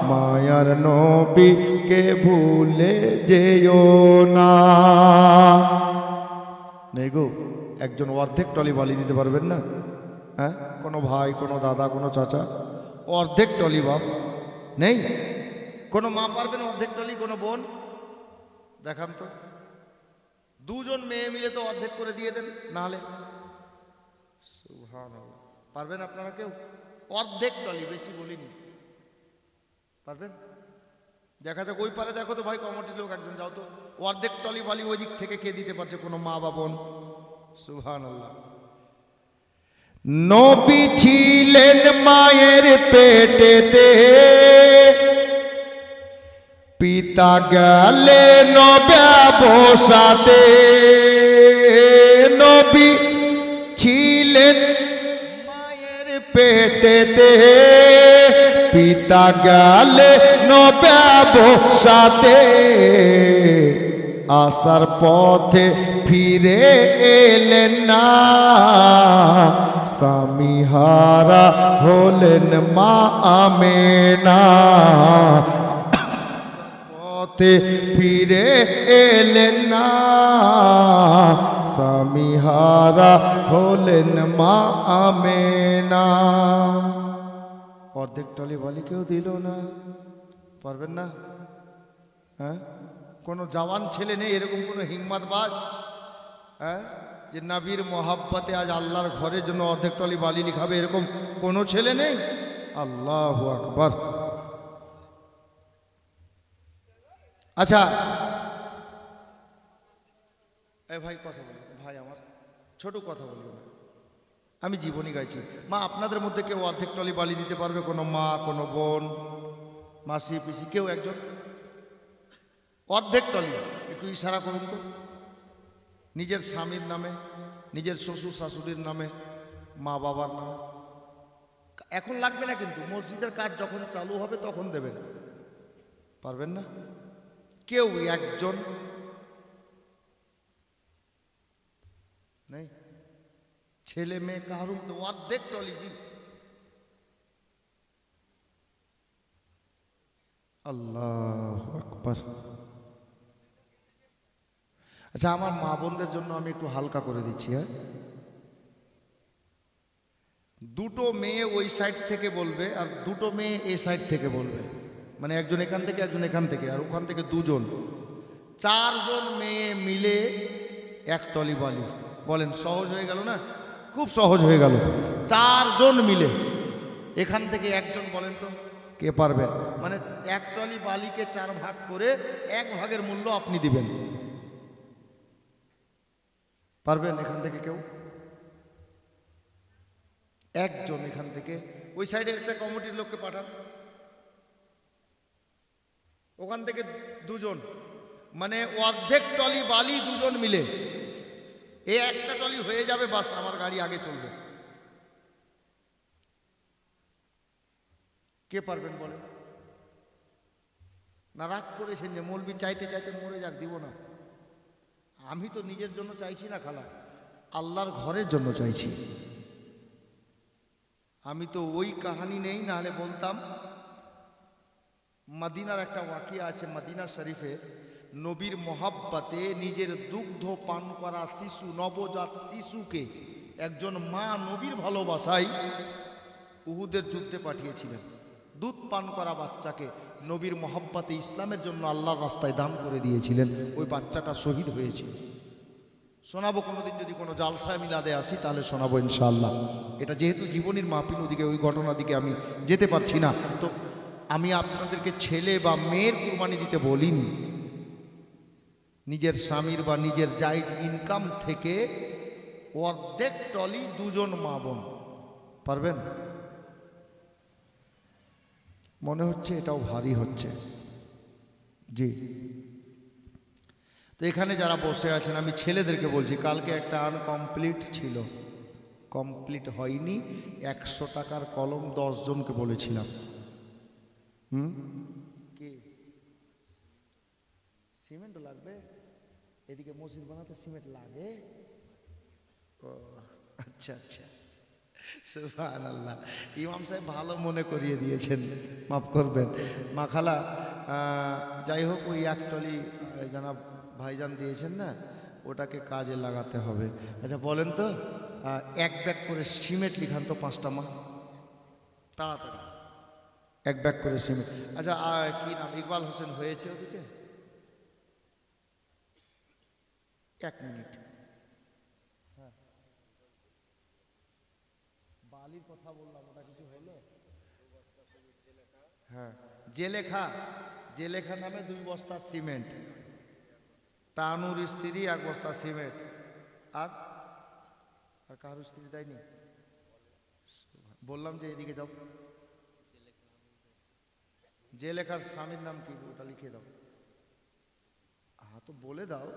Speaker 1: মায়ার নবীকে ভুলে যেও না। নেই গো, একজন অর্ধেক টলি বালি দিতে পারবেন না? হ্যাঁ, কোনো ভাই, কোনো দাদা, কোনো চাচা অর্ধেক টলি বাপ নেই? কোনো মা পারবেন অর্ধেক টলি? কোনো বোন দেখান তো, দুজন মেয়ে মিলে তো অর্ধেক করে দিয়ে দেন, নাহলে সুবহানাল্লাহ। পারবেন আপনারা কেউ অর্ধেক টলি? বেশি বলিনি, পারবেন? দেখা যাক ওই পারে, দেখো তো ভাই, কমিটির লোক একজন যাও তো, অর্ধেক টলি বালি ওই দিক থেকে কে দিতে পারছে? কোনো মা বা বোন? সুবহানাল্লাহ। নবী ছিলেন মায়ের পেটেতে, পিতা গেলেন ব্যবসাতে, নবী ছিলেন মায়ের পেটেতে, পিতা গেলেন ব্যবসাতে, আসার পথে ফিরে এলেন না, স্বামী হারা হলেন মা আমেনা, পথে ফিরে এলেন না, স্বামী হারা হলেন মা আমেনা। অর্ধেক টলি বালি কেউ দিল না? পারবেন না? হ্যাঁ, কোনো জওয়ান ছেলে নেই এরকম কোনো হিম্মতবাজ, হ্যাঁ, যে নবীর মোহাব্বতে আজ আল্লাহর ঘরের জন্য অর্ধেক টলি বালি লিখাবে, এরকম কোনো ছেলে নেই? আল্লাহু আকবার। আচ্ছা এ ভাই কথা বলি, ভাই আমার ছোট কথা বলি না, আমি জীবনী গাইছি। মা, আপনাদের মধ্যে কেউ অর্ধেক টলি বালি দিতে পারবে? কোনো মা, কোনো বোন, মাসি, পিসি, কেউ একজন অর্ধেক টলি? একটু ইশারা করুন তো, নিজের স্বামীর নামে, নিজের শ্বশুর শাশুড়ির নামে, মা বাবার নামে। এখন লাগবে না কিন্তু, মসজিদের কাজ যখন চালু হবে তখন দেবেন। পারবেন না? কেউ একজন নেই? ছেলে মেয়ে কারুর তো অর্ধেক টলি? জি, আল্লাহু আকবার। আচ্ছা, আমার মা বোনদের জন্য আমি একটু হালকা করে দিচ্ছি। হ্যাঁ, দুটো মেয়ে ওই সাইড থেকে বলবে আর দুটো মেয়ে এই সাইড থেকে বলবে, মানে একজন এখান থেকে একজন এখান থেকে আর ওখান থেকে দুজন, চারজন মেয়ে মিলে এক টলি বালি। বলেন, সহজ হয়ে গেল না? খুব সহজ হয়ে গেল। চারজন মিলে, এখান থেকে একজন, বলেন তো কে পারবেন? মানে এক টলি বালিকে চার ভাগ করে এক ভাগের মূল্য আপনি দিবেন। পারবেন এখান থেকে কেউ? একজন এখান থেকে, ওই সাইডে একটা কমিটির লোককে পাঠান, ওখান থেকে দুজন, মানে অর্ধেক টলি বালি দুজন মিলে, এই একটা টলি হয়ে যাবে, বাস আমার গাড়ি আগে চলবে। কে পারবেন বলেন? না রাগ করেছেন যে মৌলবি চাইতে চাইতে মরে যাক, দিব না? আমি তো নিজের জন্য চাইছি না খালা, আল্লাহর ঘরের জন্য চাইছি। আমি তো ওই কাহানি নেই, নাহলে বলতাম। মদিনার একটা ওয়াকিয়া আছে, মদিনা শরীফে, নবীর মোহাব্বতে নিজের দুগ্ধ পান করা শিশু, নবজাত শিশুকে একজন মা নবীর ভালোবাসায় উহুদের যুদ্ধে পাঠিয়েছিলেন। দুধ পান করা বাচ্চাকে নবীর মোহাব্বতে ইসলামের জন্য আল্লাহর রাস্তায় দান করে দিয়েছিলেন। ওই বাচ্চাটা শহীদ হয়েছিল। শোনাবো কোনোদিন যদি কোনো জালসায় মিলাদে আসি তাহলে শোনাবো ইনশাআল্লাহ। এটা যেহেতু জীবনের মাহফিল, ওদিকে ওই ঘটনার দিকে আমি যেতে পারছি না, তো আমি আপনাদেরকে ছেলে বা মেয়ের কুরবানি দিতে বলিনি। নিজের স্বামীর বা নিজের জায়েজ ইনকাম থেকে অর্ধেক টলি দুজন মা বোন পারবেন? মনে হচ্ছে এটাও ভারী হচ্ছে। জি, তো এখানে যারা বসে আছেন আমি ছেলেদেরকে বলছি, কালকে একটা আনকমপ্লিট ছিল, কমপ্লিট হয়নি, 100 টাকার কলম 10 জনকে বলেছিলাম। কি সিমেন্ট লাগবে? এদিকে মসজিদ বানাতে সিমেন্ট লাগে? ও আচ্ছা আচ্ছা, সুবহানাল্লাহ। ইমাম সাহেব ভালো মনে করিয়ে দিয়েছেন, মাফ করবেন মা খালা। যাই হোক, ওই একটলি জানাব ভাইজান দিয়েছেন না, ওটাকে কাজে লাগাতে হবে। আচ্ছা বলেন তো, এক ব্যাগ করে সিমেন্ট লিখান তো 5টা মা, তাড়াতাড়ি এক ব্যাগ করে সিমেন্ট। আচ্ছা কি নাম, ইকবাল হোসেন হয়েছে ওদিকে? 1 মিনিট। হ্যাঁ, বালির কথা বললাম, ওটা কিছু হলো? হ্যাঁ, যে লেখা নামে 2 বস্তা সিমেন্ট, তানুর স্ত্রী 1 বস্তা সিমেন্ট, আর আর কারোর স্ত্রী দেয়নি? বললাম যে এদিকে যাও, যে লেখার স্বামীর নাম কি ওটা লিখে দাও। হ্যাঁ তো বলে দাও।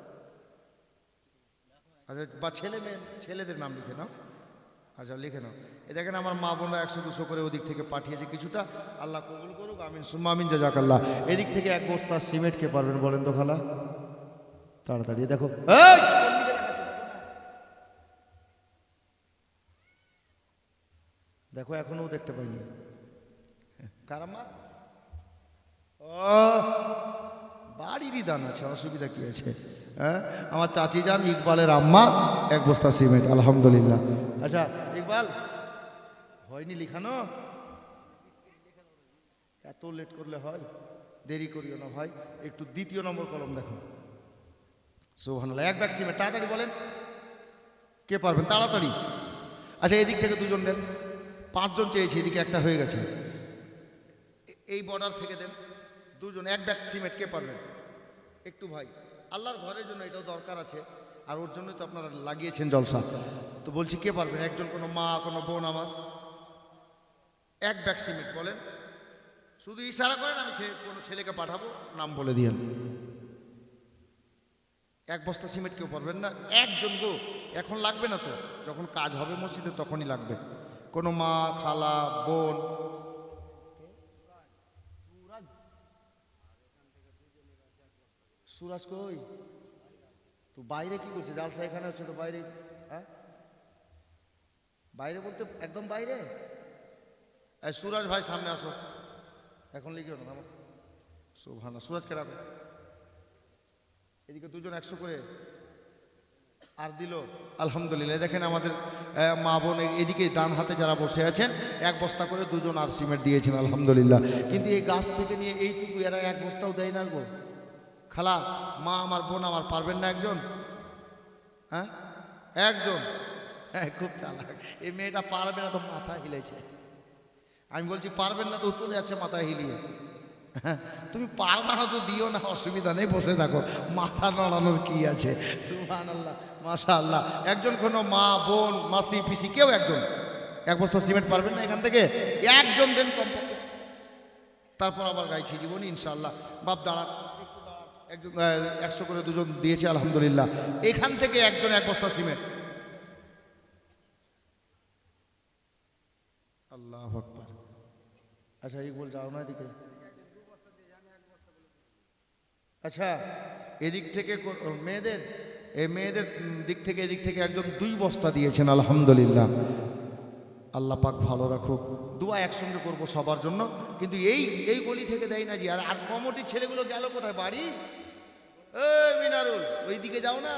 Speaker 1: আচ্ছা, বা ছেলে মেয়ে ছেলেদের নাম লিখে নাও। আচ্ছা লিখে নাও। এ দেখেন আমার মা বোনরা 100-200 করে ওদিক থেকে পাঠিয়েছে কিছুটা, আল্লাহ কবুল করুক, আমিন সুম্মা আমিন, জাযাকাল্লাহ। এদিক থেকে 1 বস্তা সিমেন্ট কে পারবেন বলেন তো খালা? তাড়াতাড়ি দেখো, দেখো এখনো দেখতে পাইনি। কারামা ও বাড়িরই দান আছে, অসুবিধা কি আছে? হ্যাঁ, আমার চাচি যান ইকবালের আম্মা 1 বস্তা সিমেন্ট, আলহামদুলিল্লাহ। আচ্ছা ইকবাল, হয়নি লিখানো? এত লেট করলে হয়? দেরি করিও না ভাই, একটু 2য় নম্বর কলম দেখো। সুবহানাল্লাহ, 1 ব্যাগ সিমেন্ট, তাড়াতাড়ি বলেন কে পারবেন, তাড়াতাড়ি। আচ্ছা এদিক থেকে 2 জন দেন, 5 জন চেয়েছি, এদিকে একটা হয়ে গেছে। এই বর্ডার থেকে দেন 2 জন, 1 ব্যাগ সিমেন্ট কে পারবেন? একটু ভাই, আল্লাহর ঘরের জন্য এটাও দরকার আছে, আর ওর জন্যই তো আপনারা লাগিয়েছেন জলসা। তো বলছি কে পারবেন? একজন, কোনো মা, কোনো বোন আমার, 1 ব্যাগ সিমেন্ট বলেন। শুধু ইশারা করেন, আমি কোনো ছেলেকে পাঠাবো, নাম বলে দিয়েন। 1 বস্তা সিমেন্ট কেউ পারবেন না? একজন গো, এখন লাগবে না তো, যখন কাজ হবে মসজিদে তখনই লাগবে। কোনো মা, খালা, বোন। সুরাজ কই? তো বাইরে কি করছে? জালসা এখানে হচ্ছে তো বাইরে? হ্যাঁ, বাইরে বলতে একদম বাইরে। সুরাজ ভাই সামনে আসো, এখন লিখিও না। সুবহানাল্লাহ, সুরাজকে রাখো। এদিকে 2 জন 100 করে আর দিল, আলহামদুলিল্লাহ। দেখেন আমাদের মা বোন এদিকে ডান হাতে যারা বসে আছেন 1 বস্তা করে 2 জন আর সিমেন্ট দিয়েছেন, আলহামদুলিল্লাহ। কিন্তু এই গাছ থেকে নিয়ে এইটুকু এরা 1 বস্তাও দেয় না গো। খালা, মা আমার, বোন আমার, পারবেন না একজন? হ্যাঁ একজন, হ্যাঁ খুব চালাক এই মেয়েটা, পারবে না তো মাথা হিলেছে। আমি বলছি পারবেন না তো চলে যাচ্ছে মাথা হিলিয়ে। তুমি পারবা না তো দিও না, অসুবিধা নেই, বসে থাকো, মাথা নড়ানোর কি আছে? সুবহানাল্লাহ, মাশাআল্লাহ। একজন কোনো মা, বোন, মাসি, পিসি, কেউ একজন 1 বস্তা সিমেন্ট পারবেন না এখান থেকে? একজন দেন কমপক্ষে, তারপর আবার গাইছি জীবনী ইনশাআল্লাহ। বাপ দাঁড়ান, একজন 100 করে 2 জন দিয়েছে, আলহামদুলিল্লাহ। এখান থেকে একজন 1 বস্তা সিমেন্ট। আল্লাহু আকবার। আচ্ছা ইকবাল যাও না এদিকে। আচ্ছা এদিক থেকে মেয়েদের, এই মেয়েদের দিক থেকে, এদিক থেকে একজন 2 বস্তা দিয়েছেন, আলহামদুলিল্লাহ। আল্লাহ পাক ভালো রাখুক, দোয়া একসঙ্গে করবো সবার জন্য। কিন্তু এই গলি থেকে দেয় না জি। আর কমিটির ছেলেগুলো গেল কোথায়? বাড়ি মিনারুল, ওই দিকে যাও না,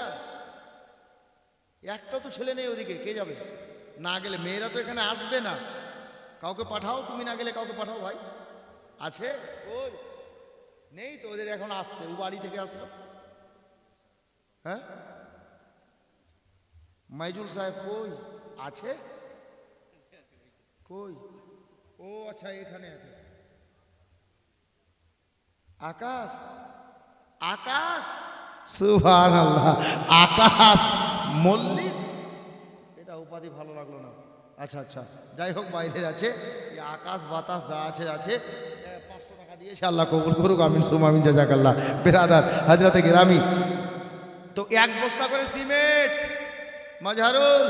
Speaker 1: একটা তো ছেলে নেই ওদিকে, কে যাবে? না গেলে মেয়েরা তো এখানে আসবে না, কাউকে পাঠাও, তুমি না গেলে কাউকে পাঠাও ভাই। আছে ওই নেই তো, ওদের এখন আসছে, ও বাড়ি থেকে আসলো। হ্যাঁ মাইজুল সাহেব কই আছে? কই? ও আচ্ছা, এখানে আছে। আকাশ, আকাশ, সুবহানাল্লাহ, আকাশ মল্লিক, এটা উপাধি ভালো লাগলো না। আচ্ছা আচ্ছা, যাই হোক, বাইরে আছে। এই আকাশ বাতাস যা আছে আছে। 500 টাকা দিয়েছে, আল্লাহ কবুল করুক, আমিন সুম আমিন, জাযাকাল্লাহ। বেরাদার হাজরাতে গ্রামী, তো 1 বস্তা করে সিমেন্ট, মাজহারুল,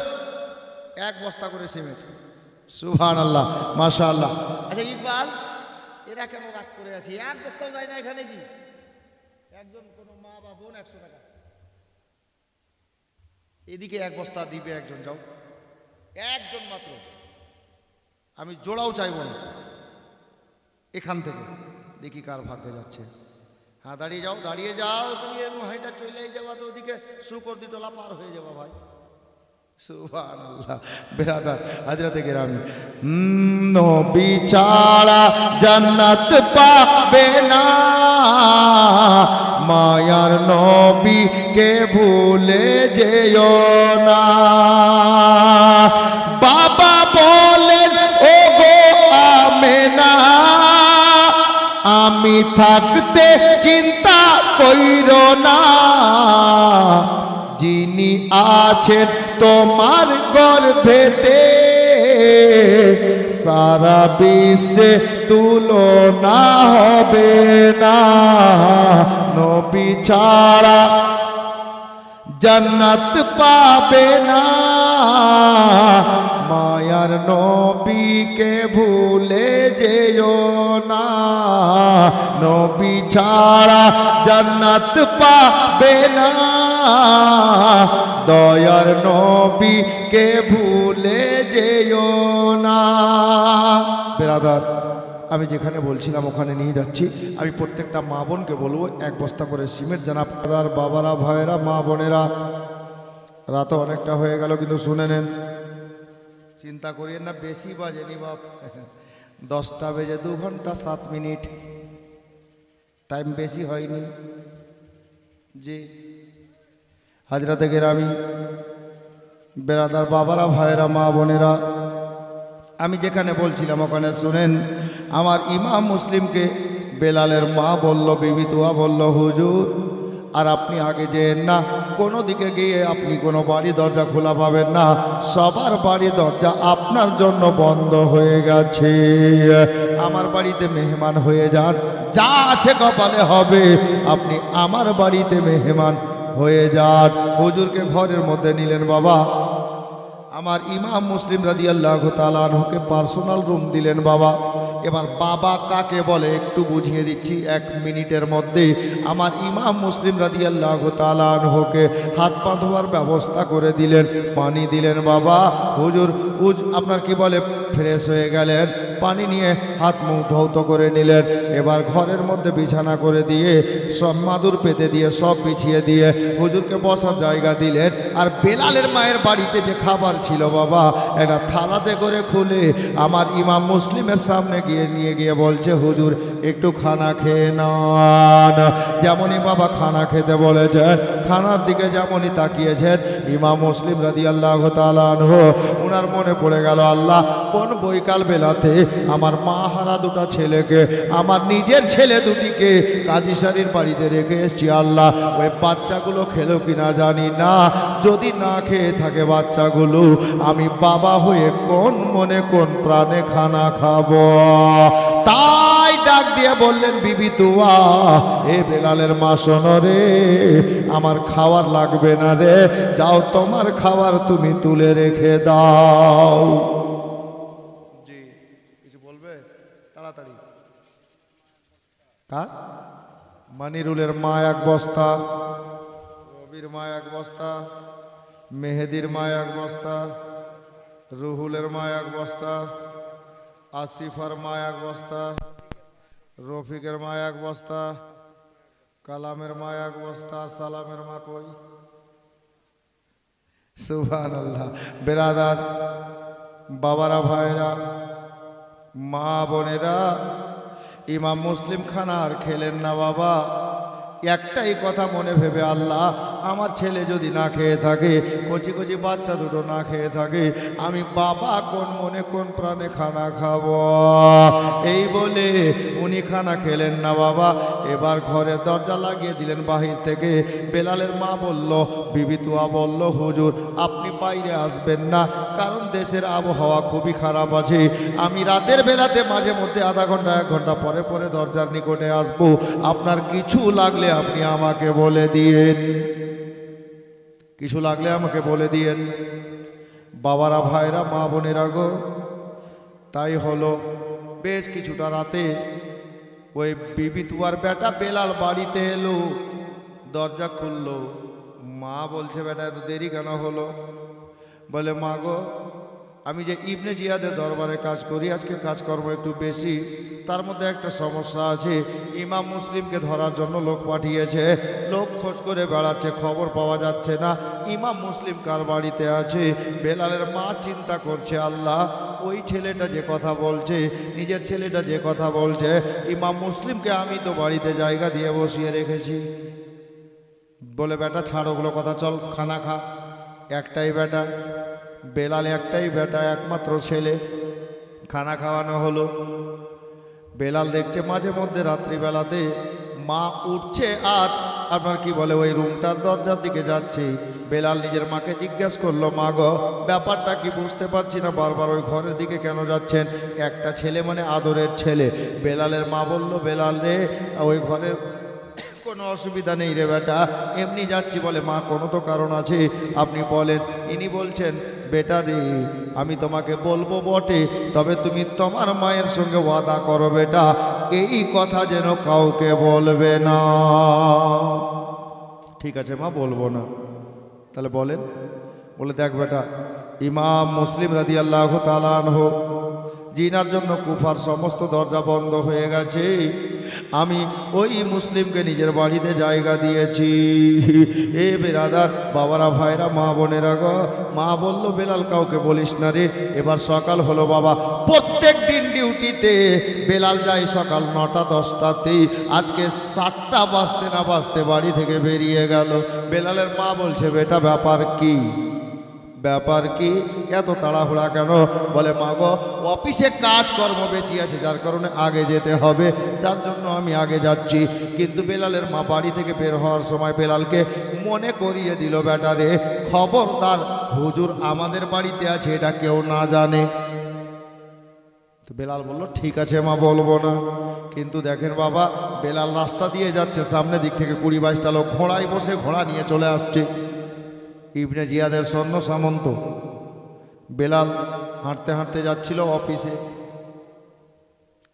Speaker 1: 1 বস্তা করে সিমেন্ট। সুবহানাল্লাহ, মাশাআল্লাহ। আচ্ছা ইকবাল, এরা কেন রাগ করে আছে? 1 বস্তাও যায় না এখানে জি? একজন কোনো মা বা বোন 100 টাকা এদিকে 1 বস্তা দিবে একজন, যাও, একজন মাত্র, আমি জোড়াও চাইব না। এখান থেকে দেখি কার ভাগ্যে যাচ্ছে। হ্যাঁ, দাঁড়িয়ে যাও, দাঁড়িয়ে যাও, তুমি এরকম হাইটা চলেই যাবা তো ওদিকে সুকরদি টোলা পার হয়ে যাবা ভাই। সুবহানাল্লাহ, বেরাদার হাজরাতে গ্রামী, নবী ছাড়া জান্নাত পাবে না, মায়ার নবীকে ভুলে যেও না। বাবা বলেন, ও গো আমেনা, আমি থাকতে চিন্তা কইরো না, যিনি আছেন তোমার গর্ভেতে, সারা বিশ্বে তুলনা হবে না। নবী ছাড়া জান্নাত পাবে না, মায়ার নবীকে ভুলে যেও না। নবী ছাড়া জান্নাত পাবে না, দয়ার নবীকে ভুলে যেও না। বেরাদার, আমি যেখানে বলছিলাম ওখানে নিয়ে যাচ্ছি। আমি প্রত্যেকটা মা বোনকে বলবো 1 বস্তা করে সিমেন্ট যেন আপনার বাবারা, ভাইয়েরা, মা বোনেরা, রাত অনেকটা হয়ে গেল কিন্তু শুনে নেন, চিন্তা করিয়েন না, বেশি বাজেনি বাপ, 10টা বেজে 2 ঘন্টা 7 মিনিট, টাইম বেশি হয়নি জি। হাজরাতে গ্রামী, বেরাদার বাবারা, ভাইয়েরা, মা বোনেরা, আমি যেখানে বলছিলাম ওখানে শুনেন। আমার ইমাম মুসলিমকে বেলালের মা বলল, বিবি তুয়া বলল, হুজুর আর আপনি আগে যেন না, কোনো দিকে গিয়ে আপনি কোনো বাড়ি দরজা খোলা পাবেন না, সবার বাড়ি দরজা আপনার জন্য বন্ধ হয়ে গেছে। আমার বাড়িতে মেহমান হয়ে যান, যা আছে কপালে হবে, আপনি আমার বাড়িতে মেহমান হয়ে যান। হুজুরকে ঘরের মধ্যে নিলেন বাবা। আমার ইমাম মুসলিম রাদিয়াল্লাহু তাআলা আনহুকে পার্সোনাল রুম দিলেন বাবা। এবার বাবা কাকে বলে একটু বুঝিয়ে দিচ্ছি 1 মিনিটের মধ্যে। আমার ইমাম মুসলিম রাদিয়াল্লাহু তাআলা আনহুকে হাত পা ধোয়ার ব্যবস্থা করে দিলেন, পানি দিলেন বাবা। হুজুর আপনার কি বলে ফ্রেশ হয়ে গেলেন, পানি নিয়ে হাত মুখ ধৌত করে নিলেন। এবার ঘরের মধ্যে বিছানা করে দিয়ে সব মাদুর পেতে দিয়ে সব বিছিয়ে দিয়ে হুজুরকে বসার জায়গা দিলেন। আর বেলালের মায়ের বাড়িতে যে খাবার ছিল বাবা, এটা থালাতে করে খুলে আমার ইমাম মুসলিমের সামনে নিয়ে গিয়ে বলছে, হুজুর একটু খানা খেয়ে নেন। যেমনই বাবা খানা খেতে বলেছেন, খানার দিকে যেমনই তাকিয়েছেন, ইমাম মুসলিম রাদিয়াল্লাহু তাআলা আনহু, ওনার মনে পড়ে গেল, আল্লাহ কোন বৈকাল বেলাতে আমার মা হারা 2টা ছেলেকে, আমার নিজের ছেলে 2টিকে কাজীশাড়ির বাড়িতে রেখে এসেছি। আল্লাহ ওই বাচ্চাগুলো খেলো কিনা জানি না, যদি না খেয়ে থাকে বাচ্চাগুলো, আমি বাবা হয়ে কোন মনে কোন প্রাণে খানা খাবো। তাই ডাক দিয়ে বললেন, বিবি তুয়া, এ বেলালের মা শোনো রে, আমার খাবার লাগবে না রে, যাও তোমার খাবার তুমি তুলে রেখে দাও। জি, কিছু বলবে তাড়াতাড়ি। কার? মানিরুলের মা 1 বস্তা, রবির মা 1 বস্তা, মেহেদির মা 1 বস্তা, রুহুলের মা 1 বস্তা, আসিফার মা 1 বস্তা, রফিকের মা 1 বস্তা, কালামের মা 1 বস্তা, সালামের মা কই? সুবহানাল্লাহ। বেরাদার বাবারা, ভাইরা, মা বোনেরা, ইমাম মুসলিম খানা আর খেলেন না বাবা। একটাই কথা মনে ভেবে, আল্লাহ আমার ছেলে যদি না খেয়ে থাকে, কচি কচি বাচ্চা দুটো না খেয়ে থাকে, আমি বাবা কোন মনে কোন প্রাণে খানা খাবো। এই বলে উনি খানা খেলেন না বাবা। এবার ঘরের দরজা লাগিয়ে দিলেন বাহির থেকে। বেলালের মা বলল, বিবি তুয়া বলল, হুজুর আপনি বাইরে আসবেন না, কারণ দেশের আবহাওয়া খুবই খারাপ আছে। আমি রাতের বেলাতে মাঝে মধ্যে আধা ঘন্টা 1 ঘন্টা পরে পরে দরজার নিকটে আসবো। আপনার কিছু লাগলে আপনি আমাকে বলে দিয়েন, কিছু লাগলে আমাকে বলে দিয়েন। বাবারা, ভাইরা, মা বোনেরা গো, তাই হলো বেশ কিছুটা রাতে ওই বিবি তুয়ার বেটা বেলাল বাড়িতে এলো। দরজা খুললো। মা বলছে, বেটা এত দেরি কেন হলো? বলে, মা গো, আমি যে ইবনে জিয়াদের দরবারে কাজ করি, আজকে কাজকর্ম একটু বেশি, তার মধ্যে একটা সমস্যা আছে। ইমাম মুসলিমকে ধরার জন্য লোক পাঠিয়েছে, লোক খোঁজ করে বেড়াচ্ছে, খবর পাওয়া যাচ্ছে না ইমাম মুসলিম কার বাড়িতে আছে। বেলালের মা চিন্তা করছে, আল্লাহ ওই ছেলেটা যে কথা বলছে, নিজের ছেলেটা যে কথা বলছে, ইমাম মুসলিমকে আমি তো বাড়িতে জায়গা দিয়ে বসিয়ে রেখেছি। বলে, বেটা ছাড় ওগুলো কথা, চল খানা খা। একটাই বেটা বেলাল, একটাই বেটা, একমাত্র ছেলে। খানা খাওয়ানো হলো। বেলাল দেখছে মাঝে মধ্যে রাত্রিবেলাতে মা উঠছে আর আপনার কি বলে ওই রুমটার দরজার দিকে যাচ্ছে। বেলাল নিজের মাকে জিজ্ঞেস করলো, মা গো ব্যাপারটা কি বুঝতে পারছি না, বারবার ওই ঘরের দিকে কেন যাচ্ছেন? একটা ছেলে মানে আদরের ছেলে। বেলালের মা বলল, বেলাল রে, ওই ঘরের কোনো অসুবিধা নেই রে বেটা, এমনি যাচ্ছি। বলে, মা কোনো তো কারণ আছে, আপনি বলেন। ইনি বলছেন, বেটা রে, আমি তোমাকে বলবো বটে, তবে তুমি তোমার মায়ের সঙ্গে ওয়াদা করো বেটা, এই কথা যেন কাউকে বলবে না। ঠিক আছে মা, বলবো না। তাহলে বলেন। বলে, দেখ বেটা, ইমাম মুসলিম রাদিয়াল্লাহু তাআলা আনহু, জিনার জন্য কুফার সমস্ত দরজা বন্ধ হয়ে গেছে, আমি ওই মুসলিমকে নিজের বাড়িতে জায়গা দিয়েছি। এ বেরাদার, বাবারা, ভাইরা, মা বোনেরা গো, মা বলল, বেলাল কাউকে বলিস না রে। এবার সকাল হলো বাবা। প্রত্যেক দিন ডিউটিতে বেলাল যায় সকাল 9টা 10টাতেই। আজকে 7টা বাজতে না বাজতে বাড়ি থেকে বেরিয়ে গেল। বেলালের মা বলছে, বেটা ব্যাপার কি, ব্যাপার কি, এত তাড়াহুড়া কেন? বলে, মা গো অফিসে কাজকর্ম বেশি আছে, যার কারণে আগে যেতে হবে, যার জন্য আমি আগে যাচ্ছি। কিন্তু বেলালের মা বাড়ি থেকে বের হওয়ার সময় বেলালকে মনে করিয়ে দিল, বেটা রে খবরদার, হুজুর আমাদের বাড়িতে আছে, এটা কেউ না জানে। তো বেলাল বলল, ঠিক আছে মা, বলবো না। কিন্তু দেখেন বাবা, বেলাল রাস্তা দিয়ে যাচ্ছে, সামনে দিক থেকে 20-22টা লোক ঘোড়ায় বসে ঘোড়া নিয়ে চলে আসছে। ইবনে জিয়াদের সৈন্য সামন্ত। বেলাল হাঁটতে হাঁটতে যাচ্ছিল অফিসে,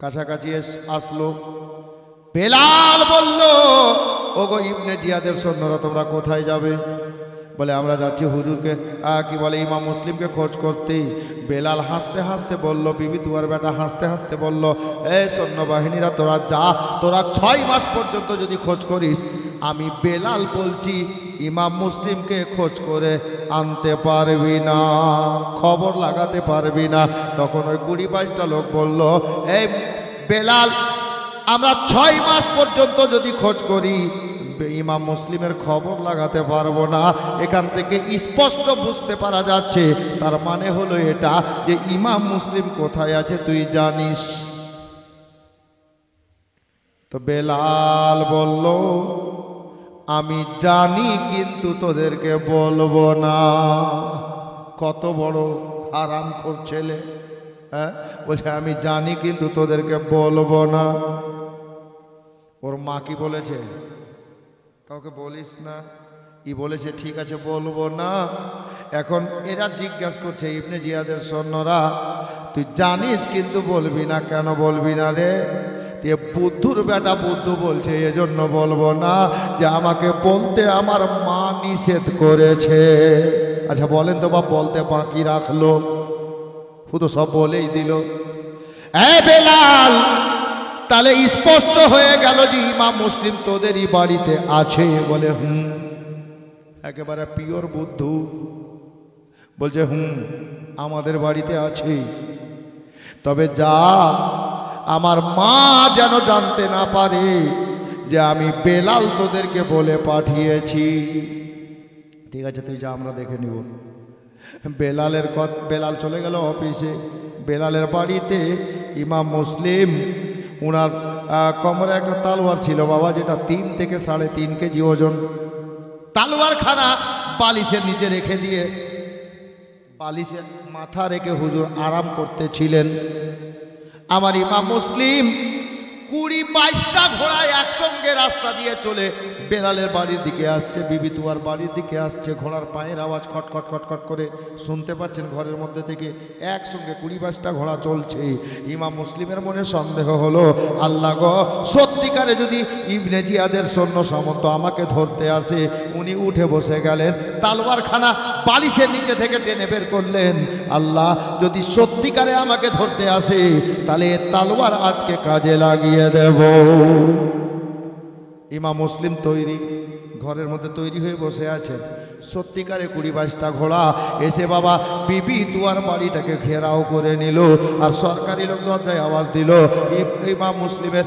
Speaker 1: কাছাকাছি আসলো। বেলাল বলল, ওগো ইবনে জিয়াদের সৈন্যরা, তোমরা কোথায় যাবে? বলে, আমরা যাচ্ছি হুজুরকে কি বলে ইমাম মুসলিমকে খোঁজ করতেই। বেলাল হাসতে হাসতে বলল, বিবি তুয়ার বেটা হাসতে হাসতে বলল, এই সৈন্যবাহিনীরা তোরা যা, তোরা 6 মাস পর্যন্ত যদি খোঁজ করিস, আমি বেলাল বলছি ইমাম মুসলিমকে খোঁজ করে আনতে পারবি না, খবর লাগাতে পারবি না। তখন ওই 20-22টা লোক বলল, এই বেলাল, আমরা 6 মাস পর্যন্ত যদি খোঁজ করি, ইমাম মুসলিমের খবর লাগাতে পারবো না। এখান থেকে স্পষ্ট বুঝতে পারা যাচ্ছে, তার মানে হলো এটা যে ইমাম মুসলিম কোথায় আছে তুই জানিস। তো বেলাল বলল, আমি জানি কিন্তু তোদেরকে বলবো না। কত বড় হারামখোর ছেলে, হ্যাঁ? বলছে, আমি জানি কিন্তু তোদেরকে বলবো না। ওর মা কি বলেছে? কাউকে বলিস না। ই বলেছে, ঠিক আছে বলবো না। এখন এরা জিজ্ঞাসা করছে, ইবনে জিয়াদের সৈন্যরা, তুই জানিস কিন্তু বলবি না, কেন বলবি না রে? বুদ্ধুর বেটা বুদ্ধু বলছে, এজন্য বলবো না যে আমাকে বলতে আমার মা নিষেধ করেছে। আচ্ছা বলেন তো, বা বলতে বাকি রাখলো? শুধু সব বলেই দিল। এ বেলাল, তাহলে স্পষ্ট হয়ে গেল যে ইমাম মুসলিম তোদেরই বাড়িতে আছে? বলে, একেবারে পিওর বুদ্ধু। বলছে, আমাদের বাড়িতে আছে। তবে যা, আমার মা যেন জানতে না পারে যে আমি বেলাল তোদেরকে বলে পাঠিয়েছি। ঠিক আছে, তুই যা, আমরা দেখে নিব। বেলাল চলে গেল অফিসে। বেলালের বাড়িতে ইমাম মুসলিম, ওনার কোমরে একটা তালোয়ার ছিল বাবা, যেটা 3 থেকে 3.5 কেজি ওজন। তালোয়ার খানা বালিশের নিচে রেখে দিয়ে বালিশে মাথা রেখে হুজুর আরাম করতেছিলেন। আমার ইমাম মুসলিম 20-22টা ঘোড়ায় একসঙ্গে রাস্তা দিয়ে চলে বেলালের বাড়ির দিকে আসছে, বিবি তুয়ার বাড়ির দিকে আসছে। ঘোড়ার পায়ের আওয়াজ খটখট খটখট করে শুনতে পাচ্ছেন ঘরের মধ্যে থেকে। একসঙ্গে 20-22টা ঘোড়া চলছে। ইমাম মুসলিমের মনে সন্দেহ হলো, আল্লাহ গো, সত্যিকারে যদি ইবনে জিয়াদের সৈন্য সামন্ত আমাকে ধরতে আসে। উনি উঠে বসে গেলেন, তালোয়ারখানা বালিশের নিচে থেকে টেনে বের করলেন। আল্লাহ, যদি সত্যিকারে আমাকে ধরতে আসে তাহলে তালোয়ার আজকে কাজে লাগিয়ে দেব। ইমাম মুসলিম তৈরি, ঘরের মধ্যে তৈরি হয়ে বসে আছেন। সত্যিকারে 20-22টা ঘোড়া এসে বাবা বিবি তুয়ার বাড়িটাকে ঘেরাও করে নিল। আর সরকারি লোক দরজায় আওয়াজ দিল। ইমাম মুসলিমের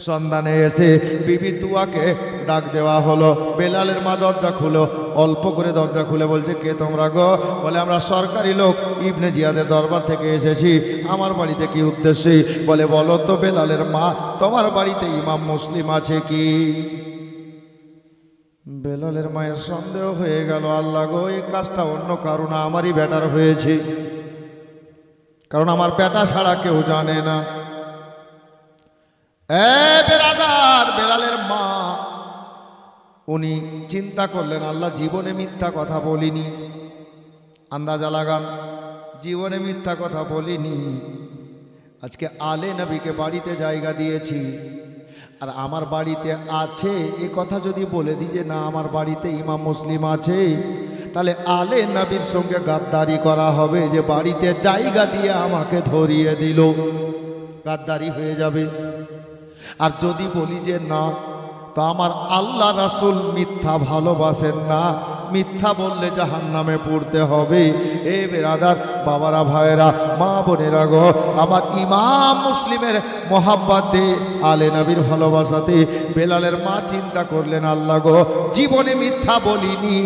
Speaker 1: সন্ধানে এসে বিবি তুয়াকে ডাক দেওয়া হলো। বেলালের মা দরজা খুলো, অল্প করে দরজা খুলে বলছে, কে তোমরা গো? বলে, আমরা সরকারি লোক, ইবনে জিয়াদের দরবার থেকে এসেছি। আমার বাড়িতে কি উদ্দেশ্যে? বলে, বলো তো বেলালের মা, তোমার বাড়িতে ইমাম মুসলিম আছে কি? বেলালের মায়ের সন্দেহ হয়ে গেল, আল্লাহ গো, এই কাজটা অন্য কারো না, আমারই বেটার হয়েছে, কারণ আমার বেটা ছাড়া কেউ জানে না। বেরাদার, বেলালের মা উনি চিন্তা করলেন, আল্লাহ, জীবনে মিথ্যা কথা বলিনি, আন্দাজা লাগান, জীবনে মিথ্যা কথা বলিনি। আজকে আলে নবীকে বাড়িতে জায়গা দিয়েছি, আর আমার বাড়িতে আছে এ কথা যদি বলে দিই যে না আমার বাড়িতে ইমাম মুসলিম আছে, তাহলে আলে নবীর সঙ্গে গাদ্দারি করা হবে, যে বাড়িতে জায়গা দিয়ে আমাকে ধরিয়ে দিল, গাদ্দারি হয়ে যাবে। আর যদি বলি যে না, তো আমার আল্লাহ রাসূল মিথ্যা ভালোবাসেন না, মিথ্যা বললে জাহান্নামে পড়তে হবে। এ বেরাদার, বাবারা, ভাইয়েরা, মা বোনেরা গো, আমার ইমাম মুসলিমের মোহাব্বতে, আলে নবীর ভালোবাসাতে বেলালের মা চিন্তা করলেন, আল্লাহ গো, জীবনে মিথ্যা বলিনি,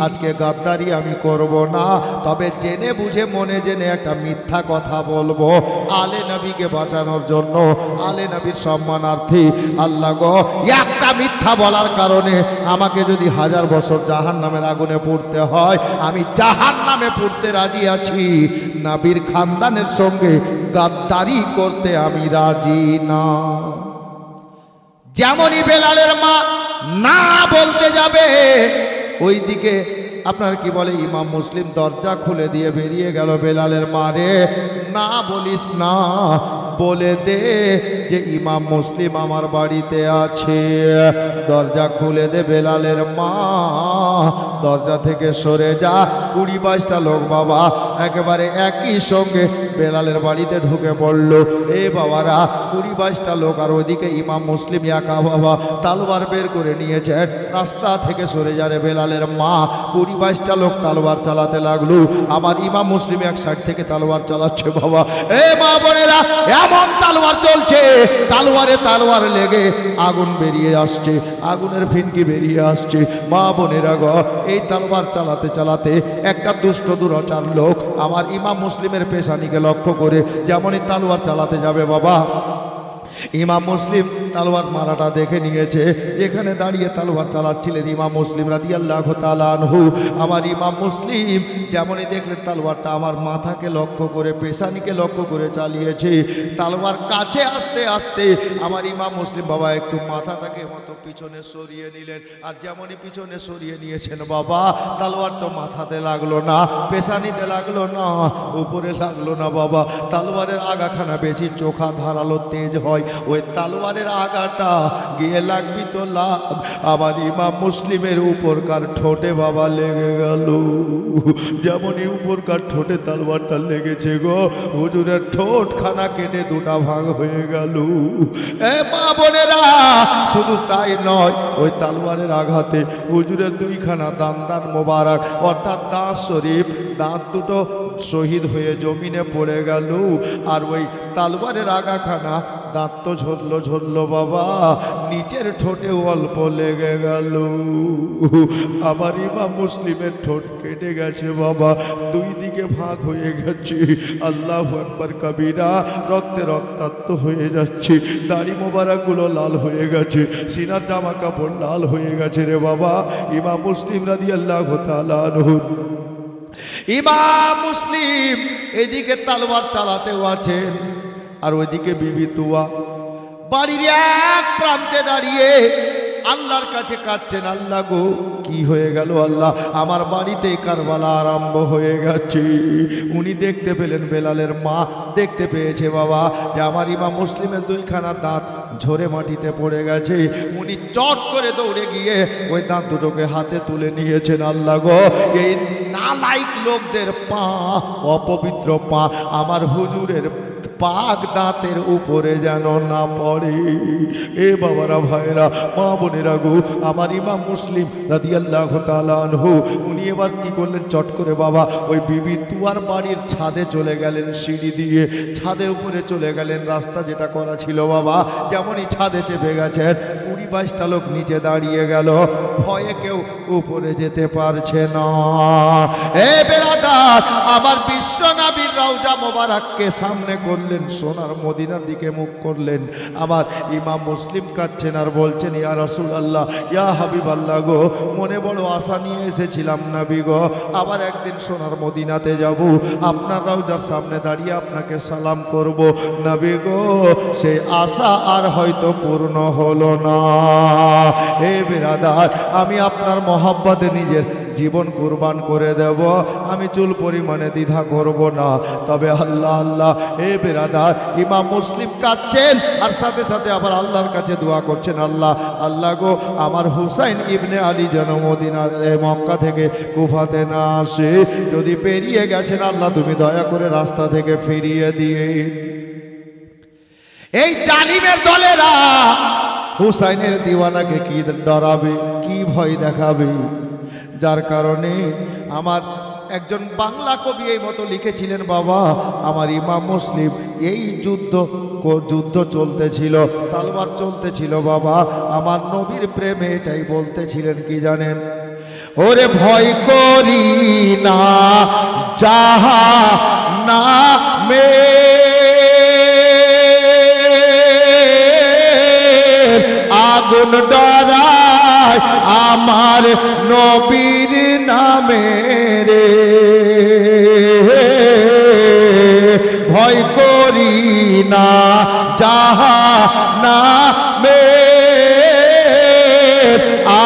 Speaker 1: আজকে গাদ্দারি আমি করব না, তবে জেনে বুঝে মনে জেনে একটা মিথ্যা কথা বলবো আলে নবীকে বাঁচানোর জন্য, আলে নবীর সম্মানার্থে। আল্লাহ গো, একটা মিথ্যা বলার কারণে আমাকে যদি 1000 বছর জাহান্নামের আগুনে পড়তে হয়, আমি জাহান্নামে পড়তে রাজি আছি, নবীর খানদানের সঙ্গে গাদ্দারি করতে আমি রাজি না। যেমনই বেলালের মা না বলতে যাবে, ওইদিকে আপনার কি বলে ইমাম মুসলিম দরজা খুলে দিয়ে বেরিয়ে গেল। বেলালের মা, রে না বলিস না, বলে দে যে ইমাম মুসলিম আমার বাড়িতে আছে। দরজা খুলে দে বেলালের মা, দরজা থেকে সরে যা। 20-22টা লোক বাবা একেবারে একই সঙ্গে বেলালের বাড়িতে ঢুকে পড়ল। এ বাবারা, 20-22টা লোক, আর ওইদিকে ইমাম মুসলিম একা বাবা তালবার বের করে নিয়েছে। রাস্তা থেকে সরে যা রে বেলালের মা। 20-22টা লোক তালবার চালাতে লাগলো। আমার ইমাম মুসলিম এক সাইড থেকে তালবার চালাচ্ছে বাবা। এ মা বোনেরা, এমন তালবার চলছে, তালবারে তালবার লেগে আগুন বেরিয়ে আসছে, আগুনের ফিনকি বেরিয়ে আসছে। মা বোনেরা গো, এই তালবার চালাতে চালাতে একটা দুষ্ট দুরাচার লোক আমার ইমাম মুসলিমের পেশানিকে লক্ষ্য করে যেমনই তালবার চালাতে যাবে বাবা, ইমাম মুসলিম তালওয়ার মারাটা দেখে নিয়েছে। যেখানে দাঁড়িয়ে তালওয়ার চালাচ্ছিলেন ইমাম মুসলিম রাদিয়াল্লাহু তাআলা আনহু, আমার ইমাম মুসলিম যেমনই দেখলেন তালওয়ারটা আমার মাথাকে লক্ষ্য করে, পেশানিকে লক্ষ্য করে চালিয়েছে। তালওয়ার কাছে আসতে আসতে আমার ইমাম মুসলিম বাবা একটু মাথাটাকে মতো পিছনে সরিয়ে নিলেন। আর যেমনই পিছনে সরিয়ে নিয়েছেন বাবা, তালওয়ার তো মাথাতে লাগলো না, পেশানিতে লাগলো না, উপরে লাগলো না বাবা। তালওয়ারের আগাখানা বেশি চোখা ধারালো তেজ হয়, ওই তালওয়ারের আগাটা গিয়ে লাগবি তো লাগ, আমার ইমাম মুসলিমের উপরকার ঠোঁটে বাবা লেগে গেল। যেমনই উপরকার ঠোঁটে তালওয়ারটা লেগেছে গো, হুজুরের ঠোঁট খানা কেটে দুটা ভাগ হয়ে গেল। এ মা বোনেরা, শুধু তাই নয়, ওই তালওয়ারের আঘাতে হুজুরের দুইখানা দান মোবারক অর্থাৎ দাঁত শরীফ, দাঁত দুটো শহীদ হয়ে জমিনে পড়ে গেল। আর ওই তালওয়ারের আগাখানা দাঁত তো ঝরলো ঝরলো বাবা, নিচের ঠোঁটে অল্প লেগে গেল। আবার ইমাম মুসলিমের ঠোঁট কেটে গেছে বাবা, দুই দিকে ভাগ হয়ে গেছে। আল্লাহু আকবার কবিরা, রক্তে রক্তাক্ত হয়ে যাচ্ছে, দাড়ি মোবারকগুলো লাল হয়ে গেছে, সিনার জামা কাপড় লাল হয়ে গেছে রে বাবা। ইমাম মুসলিম রাদিয়াল্লাহু তাআলা আনহু, ইমাম মুসলিম এদিকে তলোয়ার চালাতেও আছেন, আর ওইদিকে বিবি তুয়া বাড়ির এক প্রান্তে দাঁড়িয়ে আল্লাহর কাছে কাঁদছেন, আল্লাহ গো কি হয়ে গেল আল্লাহ, আমার বাড়িতে কারবালা আরম্ভ হয়ে গেছে। উনি দেখতে পেলেন, বেলালের মা দেখতে পেয়েছে বাবা যে আমার ইমাম মুসলিমের দুইখানা দাঁত ঝরে মাটিতে পড়ে গেছে। উনি চট করে দৌড়ে গিয়ে ওই দাঁত দুটোকে হাতে তুলে নিয়েছেন। আল্লাহ গো, এই নালাইক লোকদের পা, অপবিত্র পা আমার হুজুরের পাক দাঁতের উপরে যেন না পড়ে। এ বাবারা, ভাইরা, মা বোনেরা গো, আমার ইমাম মুসলিম রাদিয়াল্লাহু তাআলা আনহু উনি এবার কি করলেন, চট করে বাবা ওই বিবি তুয়ার বাড়ির ছাদে চলে গেলেন, সিঁড়ি দিয়ে ছাদের উপরে চলে গেলেন। রাস্তা যেটা করা ছিল বাবা, যেমনই ছাদে চেপে গেছেন, 20-22টা লোক নিচে দাঁড়িয়ে গেল, ভয়ে কেউ উপরে যেতে পারছে না। এ বেরাদার, আমার বিশ্ব নবীর রওজা মোবারককে সামনে করলেন, সোনার মদিনার দিকে মুখ করলেন। আমার ইমাম মুসলিম কাঁদছেন আর বলছেন, ইয়া রাসূলুল্লাহ, ইয়া হাবিবাল্লাহ গো, মনে বড় আশা নিয়ে এসেছিলাম নবী গো, আবার একদিন সোনার মদিনাতে যাব, আপনার রওজার সামনে দাঁড়িয়ে আপনাকে সালাম করব নবী গো, সেই আশা আর হয়তো পূর্ণ হলো না। হে বিরাদার, আমি আপনার মহব্বতে নিজের জীবন কুরবান করে দেব, আমি চুল পরিমাণে দ্বিধা করব না। তবে আল্লাহ আল্লাহ, হে বেরাদার, ইমাম মুসলিম কাঁদছেন আর সাথে সাথে আবার আল্লাহর কাছে দোয়া করছেন, আল্লাহ আল্লাহ গো, আমার হুসাইন ইবনে আলী যেন মদিনার মক্কা থেকে কুফাতে না আসে, যদি পেরিয়ে গেছেন আল্লাহ তুমি দয়া করে রাস্তা থেকে ফিরিয়ে দিয়ে। এই জালিমের দলেরা হুসাইনের দিওয়ানাকে কি ডরাবে, কি ভয় দেখাবে, যার কারণে আমার একজন বাংলা কবি এই মতো লিখেছিলেন বাবা, আমার ইমাম মুসলিম এই যুদ্ধ চলতেছিল, তালবার চলতেছিল বাবা, আমার নবীর প্রেমে এটাই বলতেছিলেন, কি জানেন, ওরে ভয় করি না যাহা না মে আগুন ডরায় আমার নবীর নামে রে, ভয় করি না যাহা নামে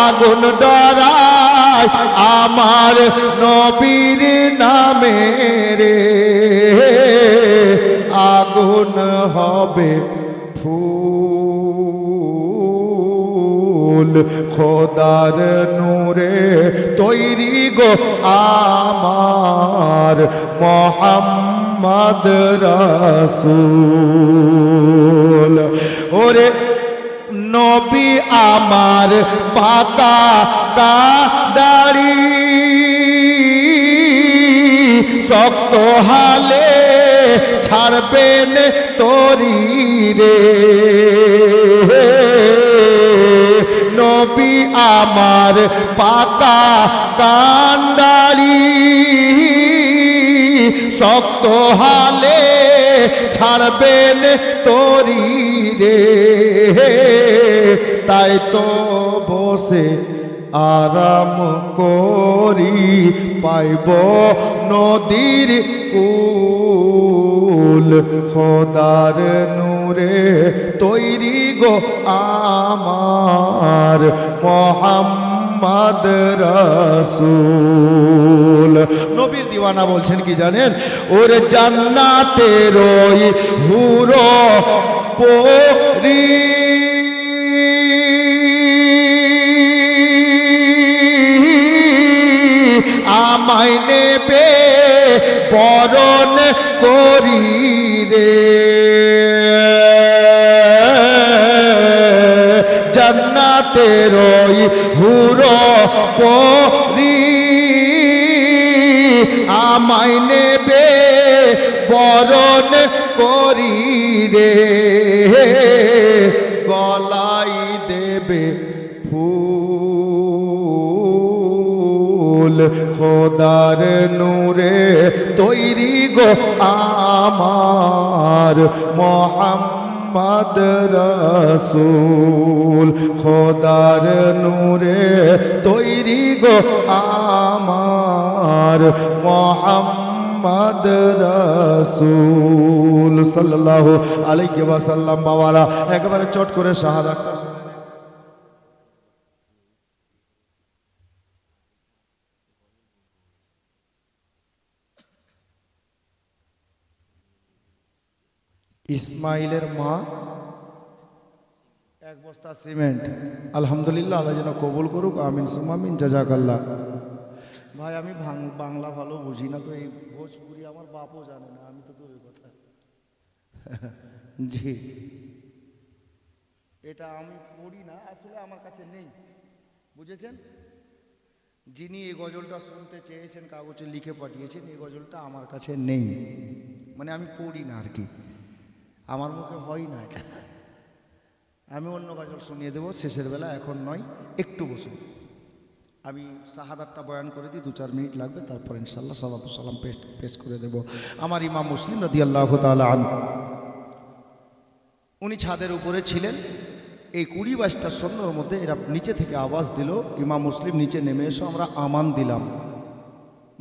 Speaker 1: আগুন ডরায় আমার নবীর নামে রে, আগুন হবে ফুল খোদার নূরে তৈরি গো আমার মুহাম্মদ রাসূল। ওরে নবী আমার পাকা দাড়ি শক্ত হালে ছাড়বেন তরি রে, নবী আমার পাকা কান্ডারি শক্ত হালে ছাড়বেন তরি রে, তাই তো বসে আরাম করি পাইব নদীর কুল খোদার নূরে তৈরি গো আমার মুহাম্মদ রাসূল। নবীর দিওয়ানা বলছেন কি জানেন, ওরে জান্নাতের ওই হুরো পরি আমায় নেবে বরণ করি রে, জান্নাতের ওই হুরো পরি আমায় নেবে বরণ করি রে গলাই দেবে ফুল খোদার নূরে তৈরি গো আমার মোহাম্মদ রাসূল খোদার নূরে তৈরি গো আমার মোহাম্মদ রাসূল সাল্লাল্লাহু আলাইহি ওয়াসাল্লাম। বাবারা একবারে চট করে শাহাদাত ইসমাইলের মা এক বস্তা সিমেন্ট। আলহামদুলিল্লাহ, আল্লাহ যেন কবুল করুক, আমিন সুম্মা আমিন, জাযাকাল্লাহ। ভাই আমি বাংলা ভালো বুঝি না, তো এই ভোজপুরি আমার বাপও জানে না, আমি তো দূরের কথা। জি, এটা আমি পড়ি না, আসলে আমার কাছে নেই, বুঝেছেন? যিনি এই গজলটা শুনতে চেয়েছেন, কাগজে লিখে পাঠিয়েছেন, এই গজলটা আমার কাছে নেই, মানে আমি পড়ি না আর কি, আমার মুখে হয় না এটা। আমি অন্য গজল শুনিয়ে দেবো শেষের বেলা, এখন নয়, একটু বসুন, আমি শাহাদাতটা বয়ান করে দিই, 2-4 মিনিট লাগবে, তারপর ইনশাআল্লাহ সালাতু সালাম পেশ করে দেব। আমার ইমাম মুসলিম রাদিয়াল্লাহু তাআলা আনহু, উনি ছাদের উপরে ছিলেন, এই 20-22টা সৈন্যর মধ্যে এরা নিচে থেকে আওয়াজ দিল, ইমাম মুসলিম নিচে নেমে এসো, আমরা আমান দিলাম,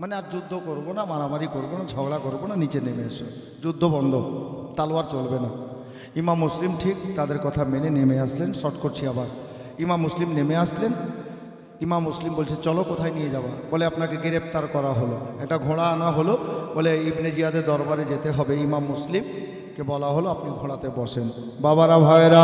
Speaker 1: মানে আর যুদ্ধ করব না, মারামারি করব না, ঝগড়া করব না, নিচে নেমে এসো, যুদ্ধ বন্ধ, তালোয়ার চলবে না। ইমাম মুসলিম ঠিক তাদের কথা মেনে নেমে আসলেন। শর্ট করছি আবার, ইমাম মুসলিম নেমে আসলেন। ইমাম মুসলিম বলছে চলো, কোথায় নিয়ে যাওয়া? বলে আপনাকে গ্রেপ্তার করা হলো, একটা ঘোড়া আনা হলো, বলে ইবনে জিয়াদের দরবারে যেতে হবে। ইমাম মুসলিম কে বলা হলো আপনি ঘোড়াতে বসেন। বাবারা, ভাইরা,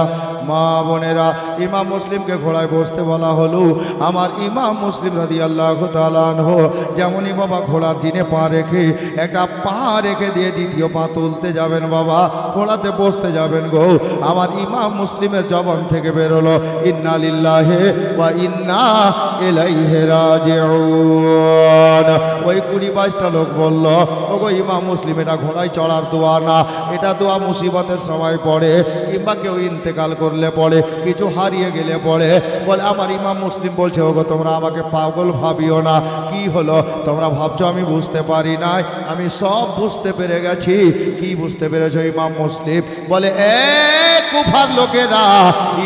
Speaker 1: মা বোনেরা, ইমাম মুসলিমকে ঘোড়ায় বসতে বলা হলো। আমার ইমাম মুসলিম রাদিয়াল্লাহু তাআলা আনহু যেমনই বাবা ঘোড়ার জিনে পা রেখে, একটা পা রেখে দিয়ে দ্বিতীয় পা তুলতে যাবেন, বাবা ঘোড়াতে বসতে যাবেন গো, আমার ইমাম মুসলিমের জবান থেকে বেরোলো ইন্না লিল্লাহি ওয়া ইন্না ইলাইহি রাজিউন। ওই 20-22টা লোক বলল, ওগো ইমাম মুসলিম, এটা ঘোড়ায় চড়ার দোয়া না, এটা দোয়া মুসিবতের সময় পড়ে, কিংবা কেউ ইন্তেকাল করলে পড়ে, কিছু হারিয়ে গেলে পড়ে। বলে আমার ইমাম মুসলিম বলছে, ওগো তোমরা আমাকে পাগল ভাবিও না। কি হলো তোমরা ভাবছো আমি বুঝতে পারি নাই? আমি সব বুঝতে পেরে গেছি। কি বুঝতে পেরেছো? ইমাম মুসলিম বলে, কুফার লোকেরা,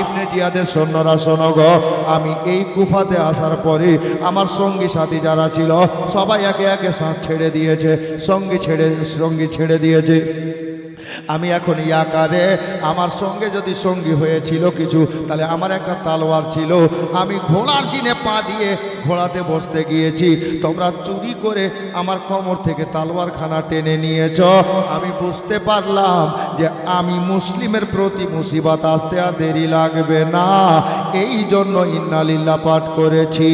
Speaker 1: ইবনে জিয়াদের সৈন্যরা, শোনো গো, আমি এই কুফাতে আসার পরে আমার সঙ্গী সাথী যারা ছিল সবাই একে একে শ্বাস ছেড়ে দিয়েছে, সঙ্গী ছেড়ে দিয়েছে। আমি এখন ইয়াকারে, আমার সঙ্গে যদি সঙ্গী হয়েছিল কিছু, তাহলে আমার একটা তালোয়ার ছিল, আমি ঘোড়ার জিনে পা দিয়ে ঘোড়াতে বসতে গিয়েছি, তোমরা চুরি করে আমার কোমর থেকে তালোয়ারখানা টেনে নিয়েছ। আমি বুঝতে পারলাম যে আমি মুসলিমের প্রতি মুসিবত আসতে আর দেরি লাগবে না, এই জন্য ইন্না লিল্লাহ পাঠ করেছি।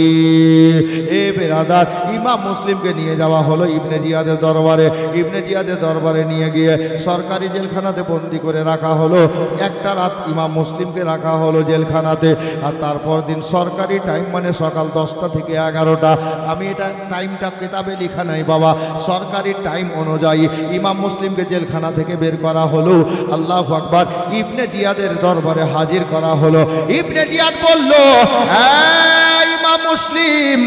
Speaker 1: এ বেরাদার, ইমাম মুসলিমকে নিয়ে যাওয়া হলো ইবনে জিয়াদের দরবারে। ইবনে জিয়াদের দরবারে নিয়ে গিয়ে সরকারি জেলখানাতে বন্দি করে রাখা হলো। একটা রাত ইমাম মুসলিমকে রাখা হলো জেলখানাতে, আর তারপর দিন সরকারি টাইম, মানে সকাল 10টা থেকে 11টা। আমি এটা টাইমটা কিতাবে লেখা নাই বাবা, সরকারি টাইম অনুযায়ী ইমাম মুসলিমকে জেলখানা থেকে বের করা হলো। আল্লাহু আকবার। ইবনে জিয়াদের দরবারে হাজির করা হলো। ইবনে জিয়াদ বলল, ইমাম মুসলিম,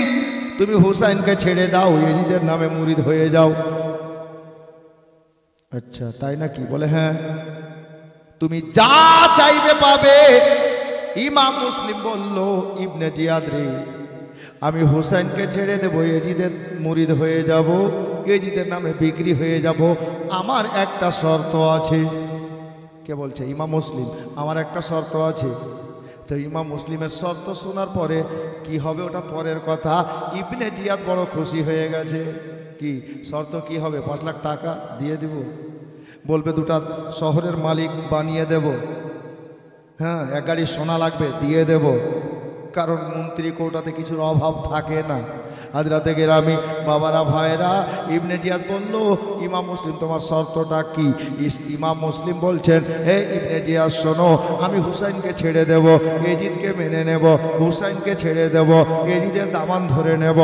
Speaker 1: তুমি হুসাইনকে ছেড়ে দাও, ইয়াজিদের নামে মুরিদ হয়ে যাও। আচ্ছা তাই নাকি? বলে হ্যাঁ, তুমি যা চাইবে পাবে। ইমাম মুসলিম বলল, ইবনে জিয়াদ রে, আমি হুসাইনকে ছেড়ে দেবো, ইয়াজিদের মুরিদ হয়ে যাব, ইয়াজিদের নামে বিক্রি হয়ে যাব, আমার একটা শর্ত আছে। কে বলছে? ইমাম মুসলিম, আমার একটা শর্ত আছে। তো ইমাম মুসলিমের শর্ত শোনার পরে কি হবে ওটা পরের কথা। ইবনে জিয়াদ বড় খুশি হয়ে গেছে। কি শর্ত? কি হবে? 5 লাখ টাকা দিয়ে দিব, বলবে 2টা শহরের মালিক বানিয়ে দেব, হ্যাঁ 1 গাড়ি সোনা লাগবে দিয়ে দেব, কারণ মন্ত্রী কোটাতে কিছুর অভাব থাকে না। হাজরাতে গেরামি বাবারা ভাইরা, ইবনে জিয়াদ বলল, ইমাম মুসলিম তোমার শর্তটা কি? ইমাম মুসলিম বলছেন, হে ইবনে জিয়াদ শোনো, আমি হুসাইনকে ছেড়ে দেব, এজিদকে মেনে নেব, হুসাইনকে ছেড়ে দেব, এজিদের দামান ধরে নেব,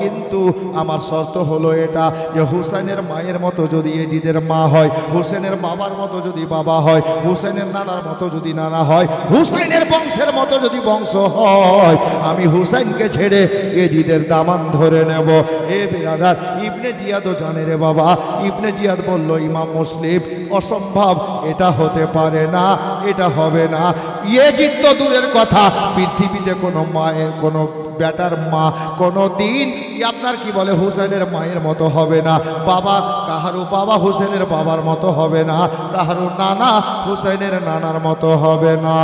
Speaker 1: কিন্তু আমার শর্ত হলো এটা যে হুসাইনের মায়ের মতো যদি এজিদের মা হয়, হুসেনের বাবার মতো যদি বাবা হয়, হুসেনের নানার মতো যদি নানা হয়, হুসাইনের বংশের মতো যদি বংশ হয়, আমি হুসাইনকে ছেড়ে এজিদের দামান ধরে নেব। এ বিরাদার, ইবনে জিয়াদও জানে রে বাবা। ইবনে জিয়াদ বলল, ইমাম মুসলিম অসম্ভব, এটা হতে পারে না, এটা হবে না। এজিদ তো দূরের কথা, পৃথিবীতে কোনো মায়ের, কোনো বেটার মা কোনো দিন আপনার কি বলে হুসেনের মায়ের মতো হবে না। বাবা কাহারু বাবা হুসেনের বাবার মতো হবে না, কাহারু নানা হুসেনের নানার মতো হবে না।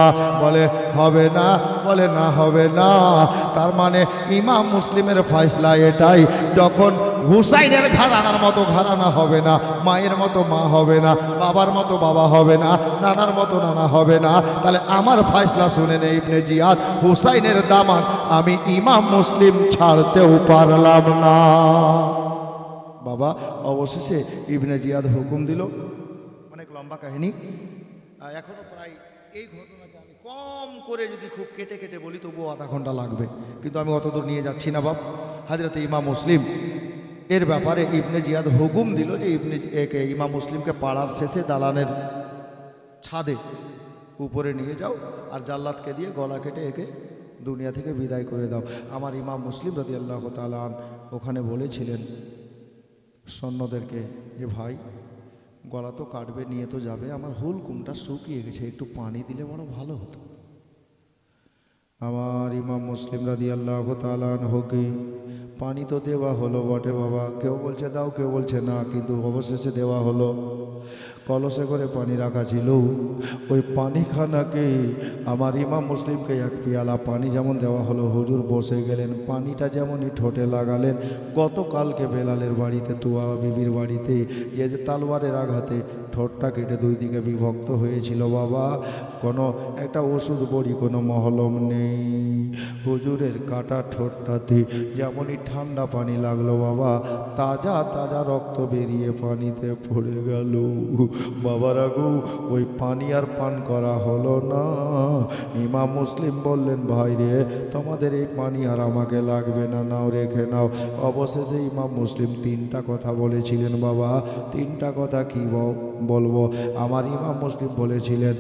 Speaker 1: বলে হবে না, বলে না হবে না। তার মানে ইমাম মুসলিমের ফয়সলা এটাই, যখন হুসাইনের ঘরানার মতো ঘরানা হবে না, মায়ের মতো মা হবে না, বাবার মতো বাবা হবে না, নানার মতো নানা হবে না, তাহলে আমার ফয়সলা শুনে নেই ইবনে জিয়াদ, হুসাইনের দামান আমি ইমাম মুসলিম ছাড়তেও পারলাম না। বাবা অবশেষে ইবনে জিয়াদ হুকুম দিল। অনেক লম্বা কাহিনী, এখনো প্রায় এই ঘটনাটা আমি কম করে যদি খুব কেটে কেটে বলি তবুও আধা ঘন্টা লাগবে, কিন্তু আমি অতদূর নিয়ে যাচ্ছি না বাপ। হযরতে ইমাম মুসলিম এর ব্যাপারে ইবনে জিয়াদ হুকুম দিল যে ইমাম মুসলিমকে পাড়ার শেষে দালানের ছাদে উপরে নিয়ে যাও, আর জাল্লাদকে দিয়ে গলা কেটে একে দুনিয়া থেকে বিদায় করে দাও। আমার ইমাম মুসলিম রাদিয়াল্লাহু তাআলা ওখানে বলেছিলেন সৈন্যদেরকে যে ভাই গলা তো কাটবে, নিয়ে তো যাবে, আমার হুলকুমটা শুকিয়ে গেছে, একটু পানি দিলে বড় ভালো হতো। আমার ইমাম মুসলিম রাদিয়াল্লাহু তাআলা আনহুকে পানি তো দেওয়া হলো বটে বাবা, কেউ বলছে দাও, কেউ বলছে না, কিন্তু অবশেষে দেওয়া হলো। কলসে করে পানি রাখা ছিল, ওই পানিখানাকে আমার ইমাম মুসলিমকে এক পিয়ালা পানি যেমন দেওয়া হলো, হুজুর বসে গেলেন, পানিটা যেমনই ঠোঁটে লাগালেন, গতকালকে বেলালের বাড়িতে তুয়া বিবির বাড়িতে যে তালওয়ারের আঘাতে ঠোঁটটা কেটে দুই দিকে বিভক্ত হয়েছিল বাবা, কোনো একটা ওষুধ বড়ি কোনো মহলম নেই, হুজুরের কাটা ঠোঁটটাতে যেমনই ঠান্ডা পানি লাগলো বাবা, তাজা তাজা রক্ত বেরিয়ে পানিতে পড়ে গেল। বাবারা গো, ওই পানি আর পান করা হলো না। ইমাম মুসলিম বললেন, ভাই রে তোমাদের এই পানি আর আমাকে লাগবে না, নাও রেখে নাও। অবশেষে ইমাম মুসলিম তিনটা কথা বলেছিলেন বাবা। তিনটা কথা কি বলবো? আমার ইমাম মুসলিম বলেছিলেন,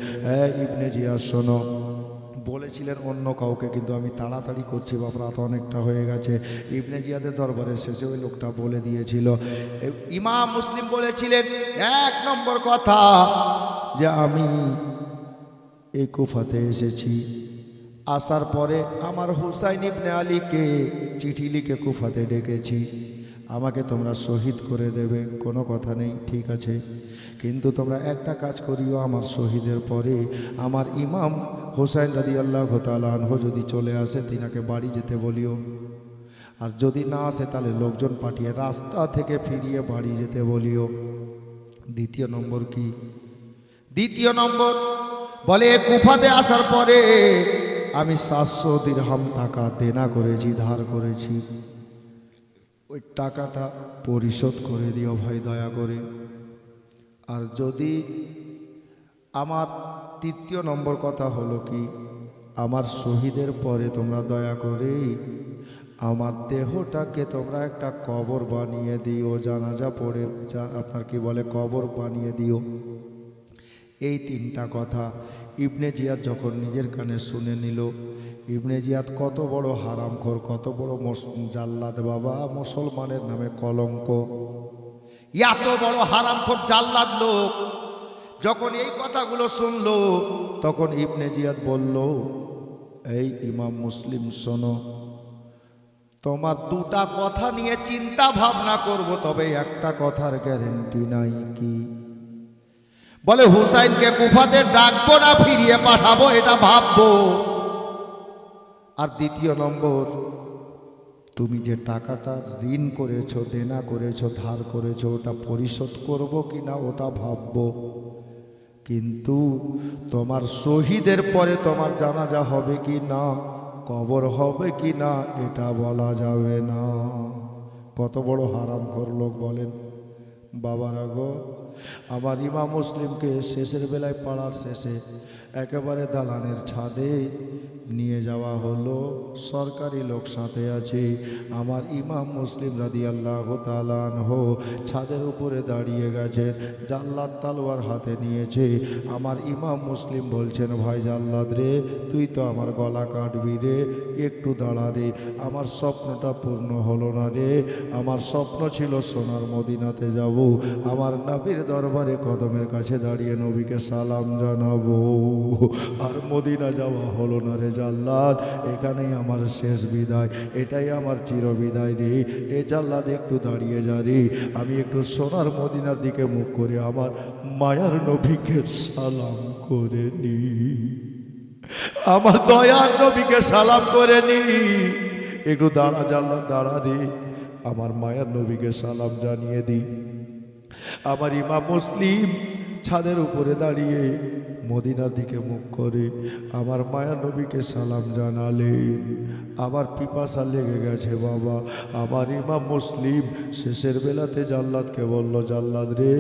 Speaker 1: ইবনে জিয়াদ শোনো, বলেছিলেন অন্য কাউকে, কিন্তু আমি তাড়াতাড়ি করছি বাপ, রাত অনেকটা হয়ে গেছে। ইবনে জিয়াদের দরবারের শেষে ওই লোকটা বলে দিয়েছিল, ইমাম মুসলিম বলেছিলেন এক নম্বর কথা যে আমি এই কুফাতে এসেছি, আসার পরে আমার হুসাইন ইবনে আলীকে চিঠি লিখে কুফাতে ডেকেছি, আমাকে তোমরা শহীদ করে দেবে, কোনো কথা নেই, ঠিক আছে, কিন্তু তোমরা একটা কাজ করিও, আমার শহীদের পরে আমার ইমাম হুসাইন রাদিয়াল্লাহু তাআলা আনহু যদি চলে আসে তিনাকে বাড়ি যেতে বলিও, আর যদি না আসে তাহলে লোকজন পাঠিয়ে রাস্তা থেকে ফিরিয়ে বাড়ি যেতে বলিও। দ্বিতীয় নম্বর কি? দ্বিতীয় নম্বর বলে কুফাতে আসার পরে আমি 700 দিরহাম টাকা দেনা করেছি, ধার করেছি, ওই টাকাটা পরিশোধ করে দিও ভাই দয়া করে। আর যদি আমার তৃতীয় নম্বর কথা হলো কি, আমার শহীদের পরে তোমরা দয়া করে আমার দেহটাকে তোমরা একটা কবর বানিয়ে দিও, জানাজা পড়ে আপনার কি বলে কবর বানিয়ে দিও। এই তিনটা কথা ইবনে জিয়াদ যখন নিজের কানে শুনে নিল, ইবনে জিয়াদ কত বড় হারামখোর, কত বড় জাল্লাদ বাবা, মুসলমানের নামে কলঙ্ক, এত বড় হারামখোর জাল্লাদ লোক, যখন এই কথাগুলো শুনলো তখন ইবনে জিয়াদ বলল, এই ইমাম মুসলিম শোনো, তোমার দুটা কথা নিয়ে চিন্তা ভাবনা করব, তবে একটা কথার গ্যারেন্টি নাই। কি? বলে হুসাইনকে কুফাতে ডাকবো না ফিরিয়ে পাঠাবো, এটা ভাববো। আর দ্বিতীয় নম্বর, তুমি যে টাকাটা ঋণ করেছো, দেনা করেছো, ধার করেছো, ওটা পরিশোধ করব কি না ওটা ভাববো। কিন্তু তোমার শহীদের পরে তোমার জানাজা হবে কি না, কবর হবে কি না এটা বলা যাবে না। কত বড় হারামখোর লোক বলেন। বাবারা গো, আমার ইমাম মুসলিমকে শেষের বেলায় পাড়ার শেষে একেবারে দালানের ছাদে নিয়ে যাওয়া হলো। সরকারি লোক সাথে আছে। আমার ইমাম মুসলিম রাদিয়াল্লাহু তাআলা আনহু ছাদের উপরে দাঁড়িয়ে গেছেন, জাল্লাদ তলোয়ার হাতে নিয়েছে। আমার ইমাম মুসলিম বলছেন, ভাই জাল্লাদ রে, তুই তো আমার গলা কাটবি রে, একটু দাঁড়া রে, আমার স্বপ্নটা পূর্ণ হলো না রে। আমার স্বপ্ন ছিল সোনার মদিনাতে যাব, আমার নবীর দরবারে কদমের কাছে দাঁড়িয়ে নবীকে সালাম জানাবো, আর মদিনা যাওয়া হলো না রে জাল্লাদ। এখানেই আমার শেষ বিদায়, এটাই আমার চিরবিদায় রে। এ জাল্লাদ একটু দাঁড়িয়ে যা রে, আমি একটু সোনার মদিনার দিকে মুখ করে আমার মায়ার নবীকে সালাম করে নি, আমার দয়ার নবীকে সালাম করে নি। একটু দাঁড়া জাল্লাদ, দাঁড়া রে, আমার মায়ার নবীকে সালাম জানিয়ে দি। আমার ইমাম মুসলিম ছাদের উপরে দাঁড়িয়ে মদিনার দিকে মুখ করে আমার মায়ার নবীকে সালাম জানালেন। আমার পিপাসা লেগে গেছে বাবা। আমার ইমাম মুসলিম শেষের বেলাতে জাল্লাদকে বলল, জাল্লাদ রে,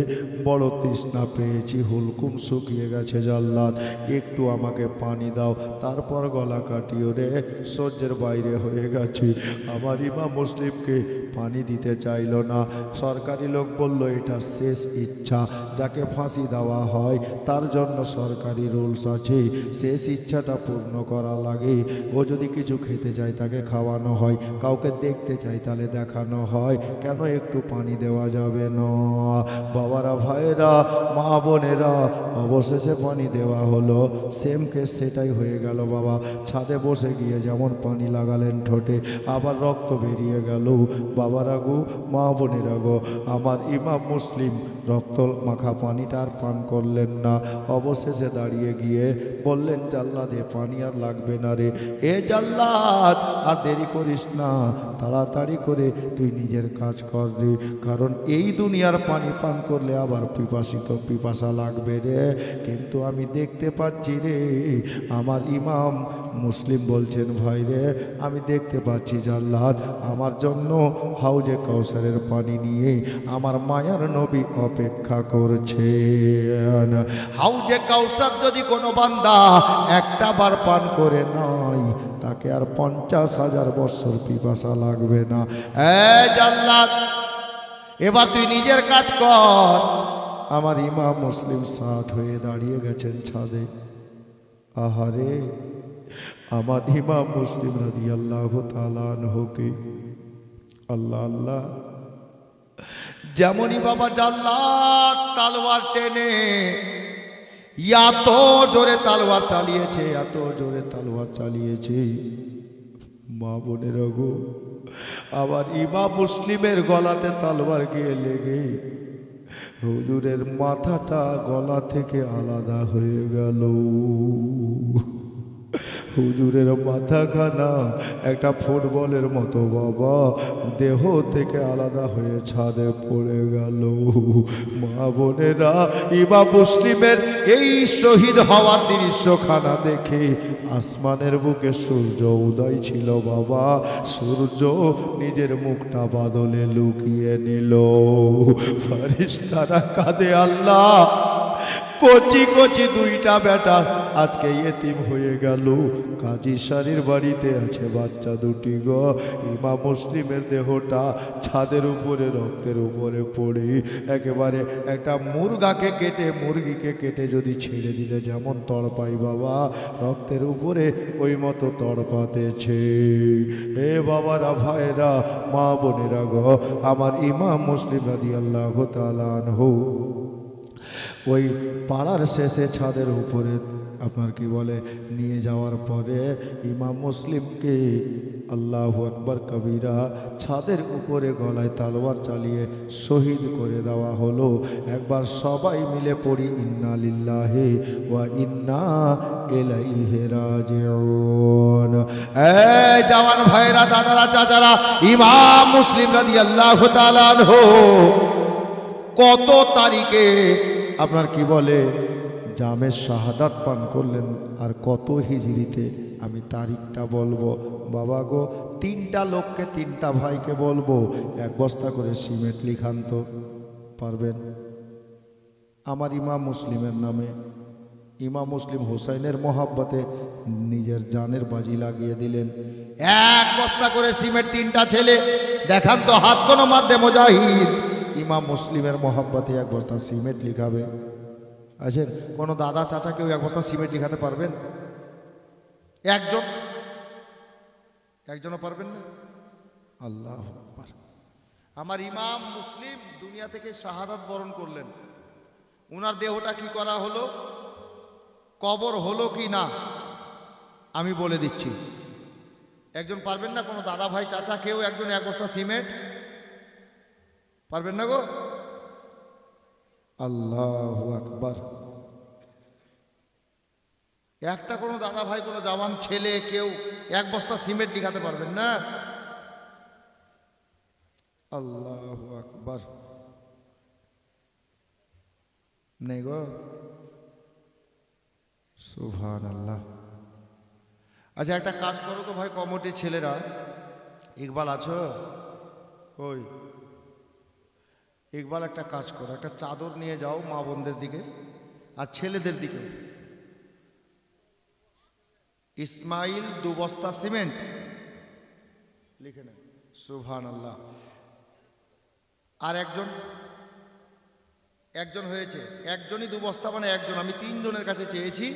Speaker 1: বড় তৃষ্ণা পেয়েছি, হুলকুম শুকিয়ে গেছে জাল্লাদ, একটু আমাকে পানি দাও, তারপর গলা কাটিও রে, সহ্যের বাইরে হয়ে গেছে। আমার ইমাম মুসলিমকে পানি দিতে চাইল না। সরকারি লোক বলল, এটা শেষ ইচ্ছা, যাকে ফাঁসি দেওয়া হয় তার জন্য সরকারি রুলস আছে, শেষ ইচ্ছাটা পূর্ণ করা লাগে। ও যদি কিছু খেতে চায় তাকে খাওয়ানো হয়, কাউকে দেখতে চাই তাহলে দেখানো হয়, কেন একটু পানি দেওয়া যাবে না? বাবারা, ভাইরা, মা বোনেরা, অবশেষে পানি দেওয়া হলো। সেম কেস সেটাই হয়ে গেল বাবা। ছাদে বসে গিয়ে যেমন পানি লাগালেন ঠোঁটে, আবার রক্ত বেরিয়ে গেল। বাবারা গো, মা বোনেরা গো, আমার ইমাম মুসলিম রক্ত মাখা পানিটা আর পান করলেন না। অবশেষে দাঁড়িয়ে গিয়ে বললেন, জাল্লাদ এ পানি আর লাগবে না রে, এ জাল্লাদ আর দেরি করিস না, তাড়াতাড়ি করে তুই নিজের কাজ কর রে, কারণ এই দুনিয়ার পানি পান করলে আবার পিপাসা লাগবে রে। কিন্তু আমি দেখতে পাচ্ছি রে, আমার ইমাম মুসলিম বলছেন, ভাই রে, আমি দেখতে পাচ্ছি জাল্লাদ আমার জন্য হাউজে কাউসারের পানি নিয়ে আমার মায়ার নবী অপেক্ষা করছেন। হাউজে কাউসার যদি কোনো বান্দা একটা বার পান করে নাই, তাকে আর 50,000 বছর পিপাসা লাগবে না। জাল্লাদ, এবার তুই নিজের কাজ কর। আমার ইমাম মুসলিম সাথ হয়ে দাঁড়িয়ে গেছেন ছাদে। আহারে, আমার ইমাম মুসলিম রাদিয়াল্লাহু তাআলা আনহুকে আল্লাহ আল্লাহ, যেমনই বাবা জাল্লাদ তালওয়ার টেনে এত জোরে তালওয়ার চালিয়েছে, এত জোরে তালওয়ার চালিয়েছে, মা বোনের গো, আবার ইমাম মুসলিমের গলাতে তালওয়ার গিয়ে লেগে হুজুরের মাথাটা গলা থেকে আলাদা হয়ে গেল। হুজুরের মাথাখানা একটা ফুটবলের মতো বাবা দেহ থেকে আলাদা হয়ে ছাদে পড়ে গেল। মা বোনেরা, ইমাম মুসলিমের এই শহীদ হওয়ার দৃশ্যখানা দেখে আসমানের বুকে সূর্য উদয় ছিল বাবা। সূর্য নিজের মুখটা বাদলে লুকিয়ে নিল। ফারিস্তারা কাঁদে, আল্লাহ, কচি কচি দুইটা বেটা আজকে এতিম হয়ে গেল। কাজী শাড়ির বাড়িতে আছে বাচ্চা দুটি গো। ইমাম মুসলিমের দেহটা ছাদের উপরে রক্তের উপরে পড়ে একেবারে একটা মুরগিকে কেটে যদি ছেড়ে দিলে যেমন তড়পাই বাবা, রক্তের উপরে ওই মতো তড়পাতেছে। এ বাবারা, ভাইরা, মা বোনেরা গো, আমার ইমাম মুসলিম রাদিয়াল্লাহু তাআলা আনহু ওই পাড়ার শেষে ছাদের উপরে আপনার কি বলে নিয়ে যাওয়ার পরে ইমাম মুসলিমকে আল্লাহু আকবার কবিরা ছাদের উপরে গলায় তালওয়ার চালিয়ে শহীদ করে দেওয়া হলো। একবার সবাই মিলে পড়ি, ইন্না লিল্লাহি ওয়া ইন্না ইলাইহি রাজিউন। এই জওয়ান ভাইরা, দাদারা, চাচারা, ইমাম মুসলিম রাদিয়াল্লাহু তাআলা আনহু কত তারিখে আপনার কি বলে জামে শাহাদাত পান করলেন, আর কত হিজরিতে আমি তারিখটা বলবো। বাবা গো, 3টা লোককে 3টা ভাইকে বলবো 1 বস্তা করে সিমেন্ট লিখান তো, পারবেন? আমার ইমাম মুসলিমের নামে, ইমাম মুসলিম হুসাইনের মোহাব্বতে নিজের জানের বাজি লাগিয়ে দিলেন। 1 বস্তা করে সিমেন্ট 3টা ছেলে, দেখান তো হাত কোনো মারদে মুজাহিদ, ইমাম মুসলিমের মোহাব্বতে 1 বস্তা সিমেন্ট লিখাবে। আছেন কোনো দাদা চাচা কেউ 1 বস্তা সিমেন্ট লিখাতে পারবেন? একজনও পারবেন না? আল্লাহু আকবার। আমার ইমাম মুসলিম দুনিয়া থেকে শাহাদাত বরণ করলেন। উনার দেহটা কি করা হলো, কবর হলো কি না আমি বলে দিচ্ছি। একজন পারবেন না? কোনো দাদা ভাই চাচা কেউ একজন 1 বস্তা সিমেন্ট পারবেন না গো? আল্লাহু আকবার। একটা কোনো দাদা ভাই কোনো জওয়ান ছেলে কেউ 1 বস্তা সিমেন্ট লিখাতে পারবেন না? আল্লাহু আকবার। নেই গো? সুবহানাল্লাহ। আচ্ছা একটা কাজ করো তো ভাই, কমিটির ছেলেরা, ইকবাল আছো? কই ইকবাল, একটা কাজ করো, একটা চাদর নিয়ে যাও মা বোনদের দিকে আর ছেলেদের দিকে। ইসমাইল 2 বস্তা সিমেন্ট লিখে নেন। সুবহানাল্লাহ। আর একজন হয়েছে, একজনই 2 বস্তা, মানে একজন। আমি 3 জনের কাছে চেয়েছি।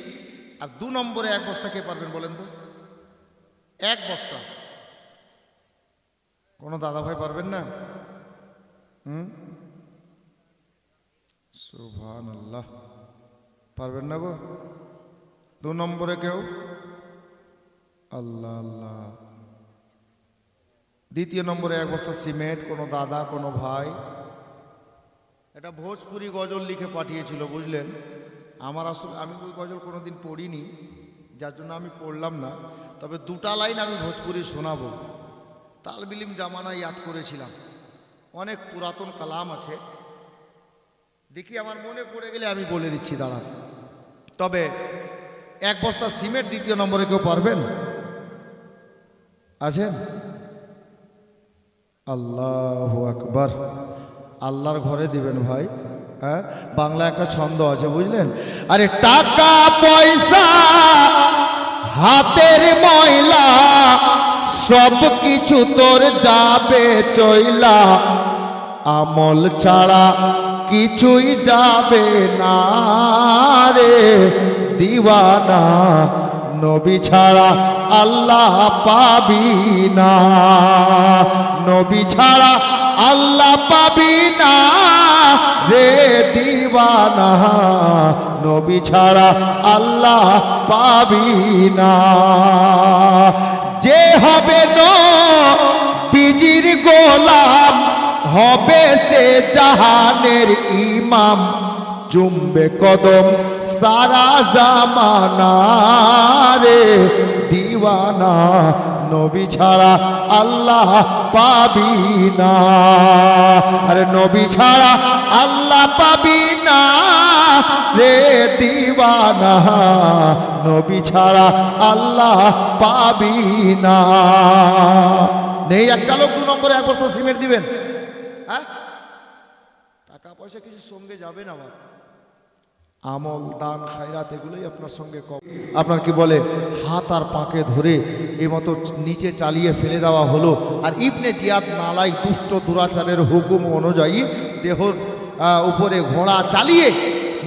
Speaker 1: আর 2 নম্বরে 1 বস্তা কে পারবেন বলেন তো? 1 বস্তা কোনো দাদা ভাই পারবেন না? সুবহানাল্লাহ। পারবেন না গো? 2 নম্বরে কেউ? আল্লাহ আল্লাহ। দ্বিতীয় নম্বরে 1 বস্তা সিমেন্ট কোনো দাদা কোনো ভাই? এটা ভোজপুরি গজল লিখে পাঠিয়েছিল, বুঝলেন? আমার আসলে আমি ওই গজল কোনোদিন পড়িনি, যার জন্য আমি পড়লাম না। তবে 2টা লাইন আমি ভোজপুরি শোনাবো। তালবিলিম জামানা ইয়াদ করেছিলাম, অনেক পুরাতন কালাম আছে, দেখি আমার মনে পড়ে গেলে আমি বলে দিচ্ছি, দাঁড়ান। তবে 1 বস্তা সিমেন্ট দ্বিতীয় নম্বরে কেউ পারবেন? আছেন? আল্লাহু আকবার। আল্লাহর ঘরে দিবেন ভাই। হ্যাঁ, বাংলা একটা ছন্দ আছে, বুঝলেন? আরে টাকা পয়সা হাতের ময়লা সব কিছু তোর যাবে চইলা, আমল ছাড়া কিছুই যাবে না রে দিওয়ানা, নবী ছাড়া আল্লাহ পাবি না, নবী ছাড়া আল্লাহ পাবি না রে দিওয়ানা, নবী ছাড়া আল্লাহ পাবি না। যে হবে নবীজির গোলাম হবে সে জাহানের ইমাম, চুমবে কদম সারা জামানা রে দিওয়ানা, নবী ছাড়া আল্লাহ পাবি না। আরে নবী ছাড়া আল্লাহ পাবি না রে দিওয়ানা, নবী ছাড়া আল্লাহ পাবি না। নেই একটা লোক 2 নম্বরে 1 বস্তা সিমেন্ট দিবেন? হ্যাঁ, টাকা পয়সা কিছু সঙ্গে যাবে না, আমার আমল দান খায়রাত এগুলোই আপনার সঙ্গে কম। আপনার কি বলে হাত আর পাকে ধরে এই মতো নিচে চালিয়ে ফেলে দেওয়া হলো। আর ইবনে জিয়াদ নালাই দুষ্ট দুরাচারের হুকুম অনুযায়ী দেহর উপরে ঘোড়া চালিয়ে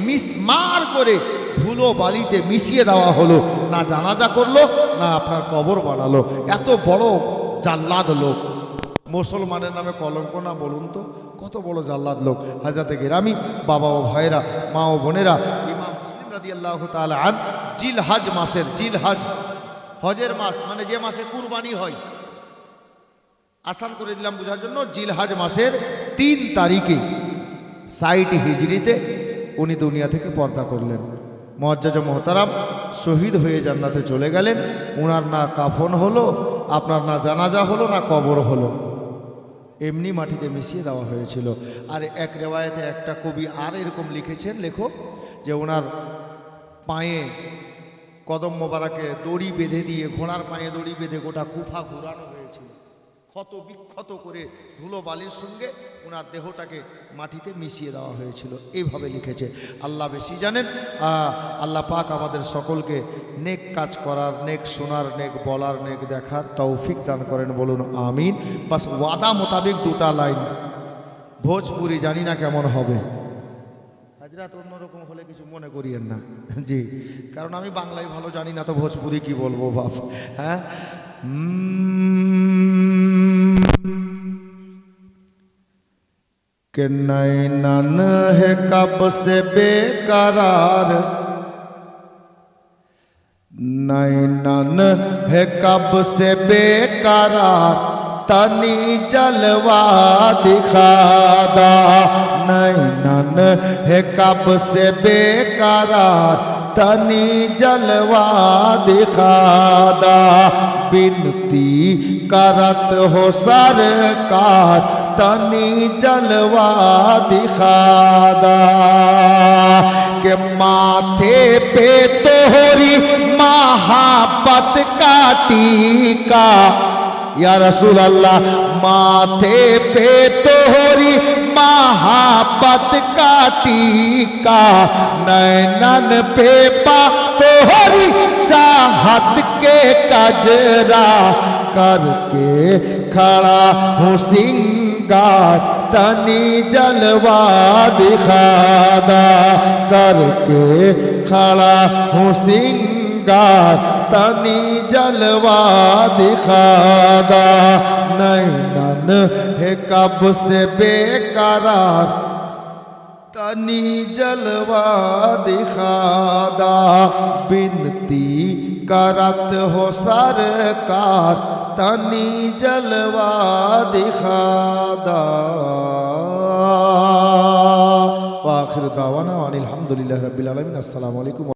Speaker 1: মিসমার করে ধুলো বালিতে মিশিয়ে দেওয়া হলো। না জানাজা করলো, না আপনার কবর বানালো। এত বড় জাল্লাদ লোক, মুসলমানের নামে কলঙ্ক না? বলুন তো কত বড় জাল্লাদ লোক। হাজরাতে গেরামি বাবা ও ভাইরা, মা ও বোনেরা, ইমাম মুসলিম রাদিয়াল্লাহু তাআলা আন জিলহজ মাসের, জিলহজ হজের মাস, মানে যে মাসে কুরবানি হয়, আসান করে দিলাম বোঝার জন্য। জিলহজ মাসের 3 তারিখে 60 হিজরিতে উনি দুনিয়া থেকে পর্দা করলেন। মুআজ্জাজ মোহতারাম শহীদ হয়ে জান্নাতে চলে গেলেন। ওনার না কাফন হলো, আপনার না জানাজা হলো, না কবর হলো, এমনি মাটিতে মিশিয়ে দেওয়া হয়েছিল। আর এক রেওয়ায়েতে একটা কবি আর এরকম লিখেছেন, লেখক, যে ওনার পায়ে কদম মোবারকে দড়ি বেঁধে দিয়ে, ঘোড়ার পায়ে দড়ি বেঁধে গোটা কুফা ঘুরানো হয়েছিল। ক্ষত বিক্ষত করে ধুলো বালির সঙ্গে ওনার দেহটাকে মাটিতে মিশিয়ে দেওয়া হয়েছিল। এইভাবে লিখেছে। আল্লাহ বেশি জানেন। আল্লাহ পাক আমাদের সকলকে নেক কাজ করার, নেক শোনার, নেক বলার, নেক দেখার তৌফিক দান করেন, বলুন আমিন। বাস ওয়াদা মোতাবেক দুটা লাইন ভোজপুরি, জানি না কেমন হবে, হাজরাত অন্যরকম হলে কিছু মনে করিয়েন না। জি, কারণ আমি বাংলায় ভালো জানি না, তো ভোজপুরি কি বলবো বাপ। হ্যাঁ, कि नैनन है कब से बेकरार, नैनन है कब से बेकरार, तनी जलवा दिखादा। नैनन है कब से बेकरार, तनी जलवा दिखादा। बिनती करत हो सरकार, तनी जलवा दिखादा। के माथे पे तोहरी महाबत का टीका, या रसूल अल्लाह, माथे पे तोहरी महाबत का टीका, नैनन पे पा तोहरी चाहत के कजरा, करके खड़ा हूँ सिंगार, तनी जलवा दिखादा। करके खड़ा हूँ सिंगार, तनी जलवा दिखादा। नैनन है कब से बेकरार, तनी जलवा दिखादा। बिनती करत हो सरकार, तनी जलवा दिखादा। व आखिर दावाना अनिल हम्दुलिल्लाहि रब्बिल आलमीन। अस्सलामु अलैकुम।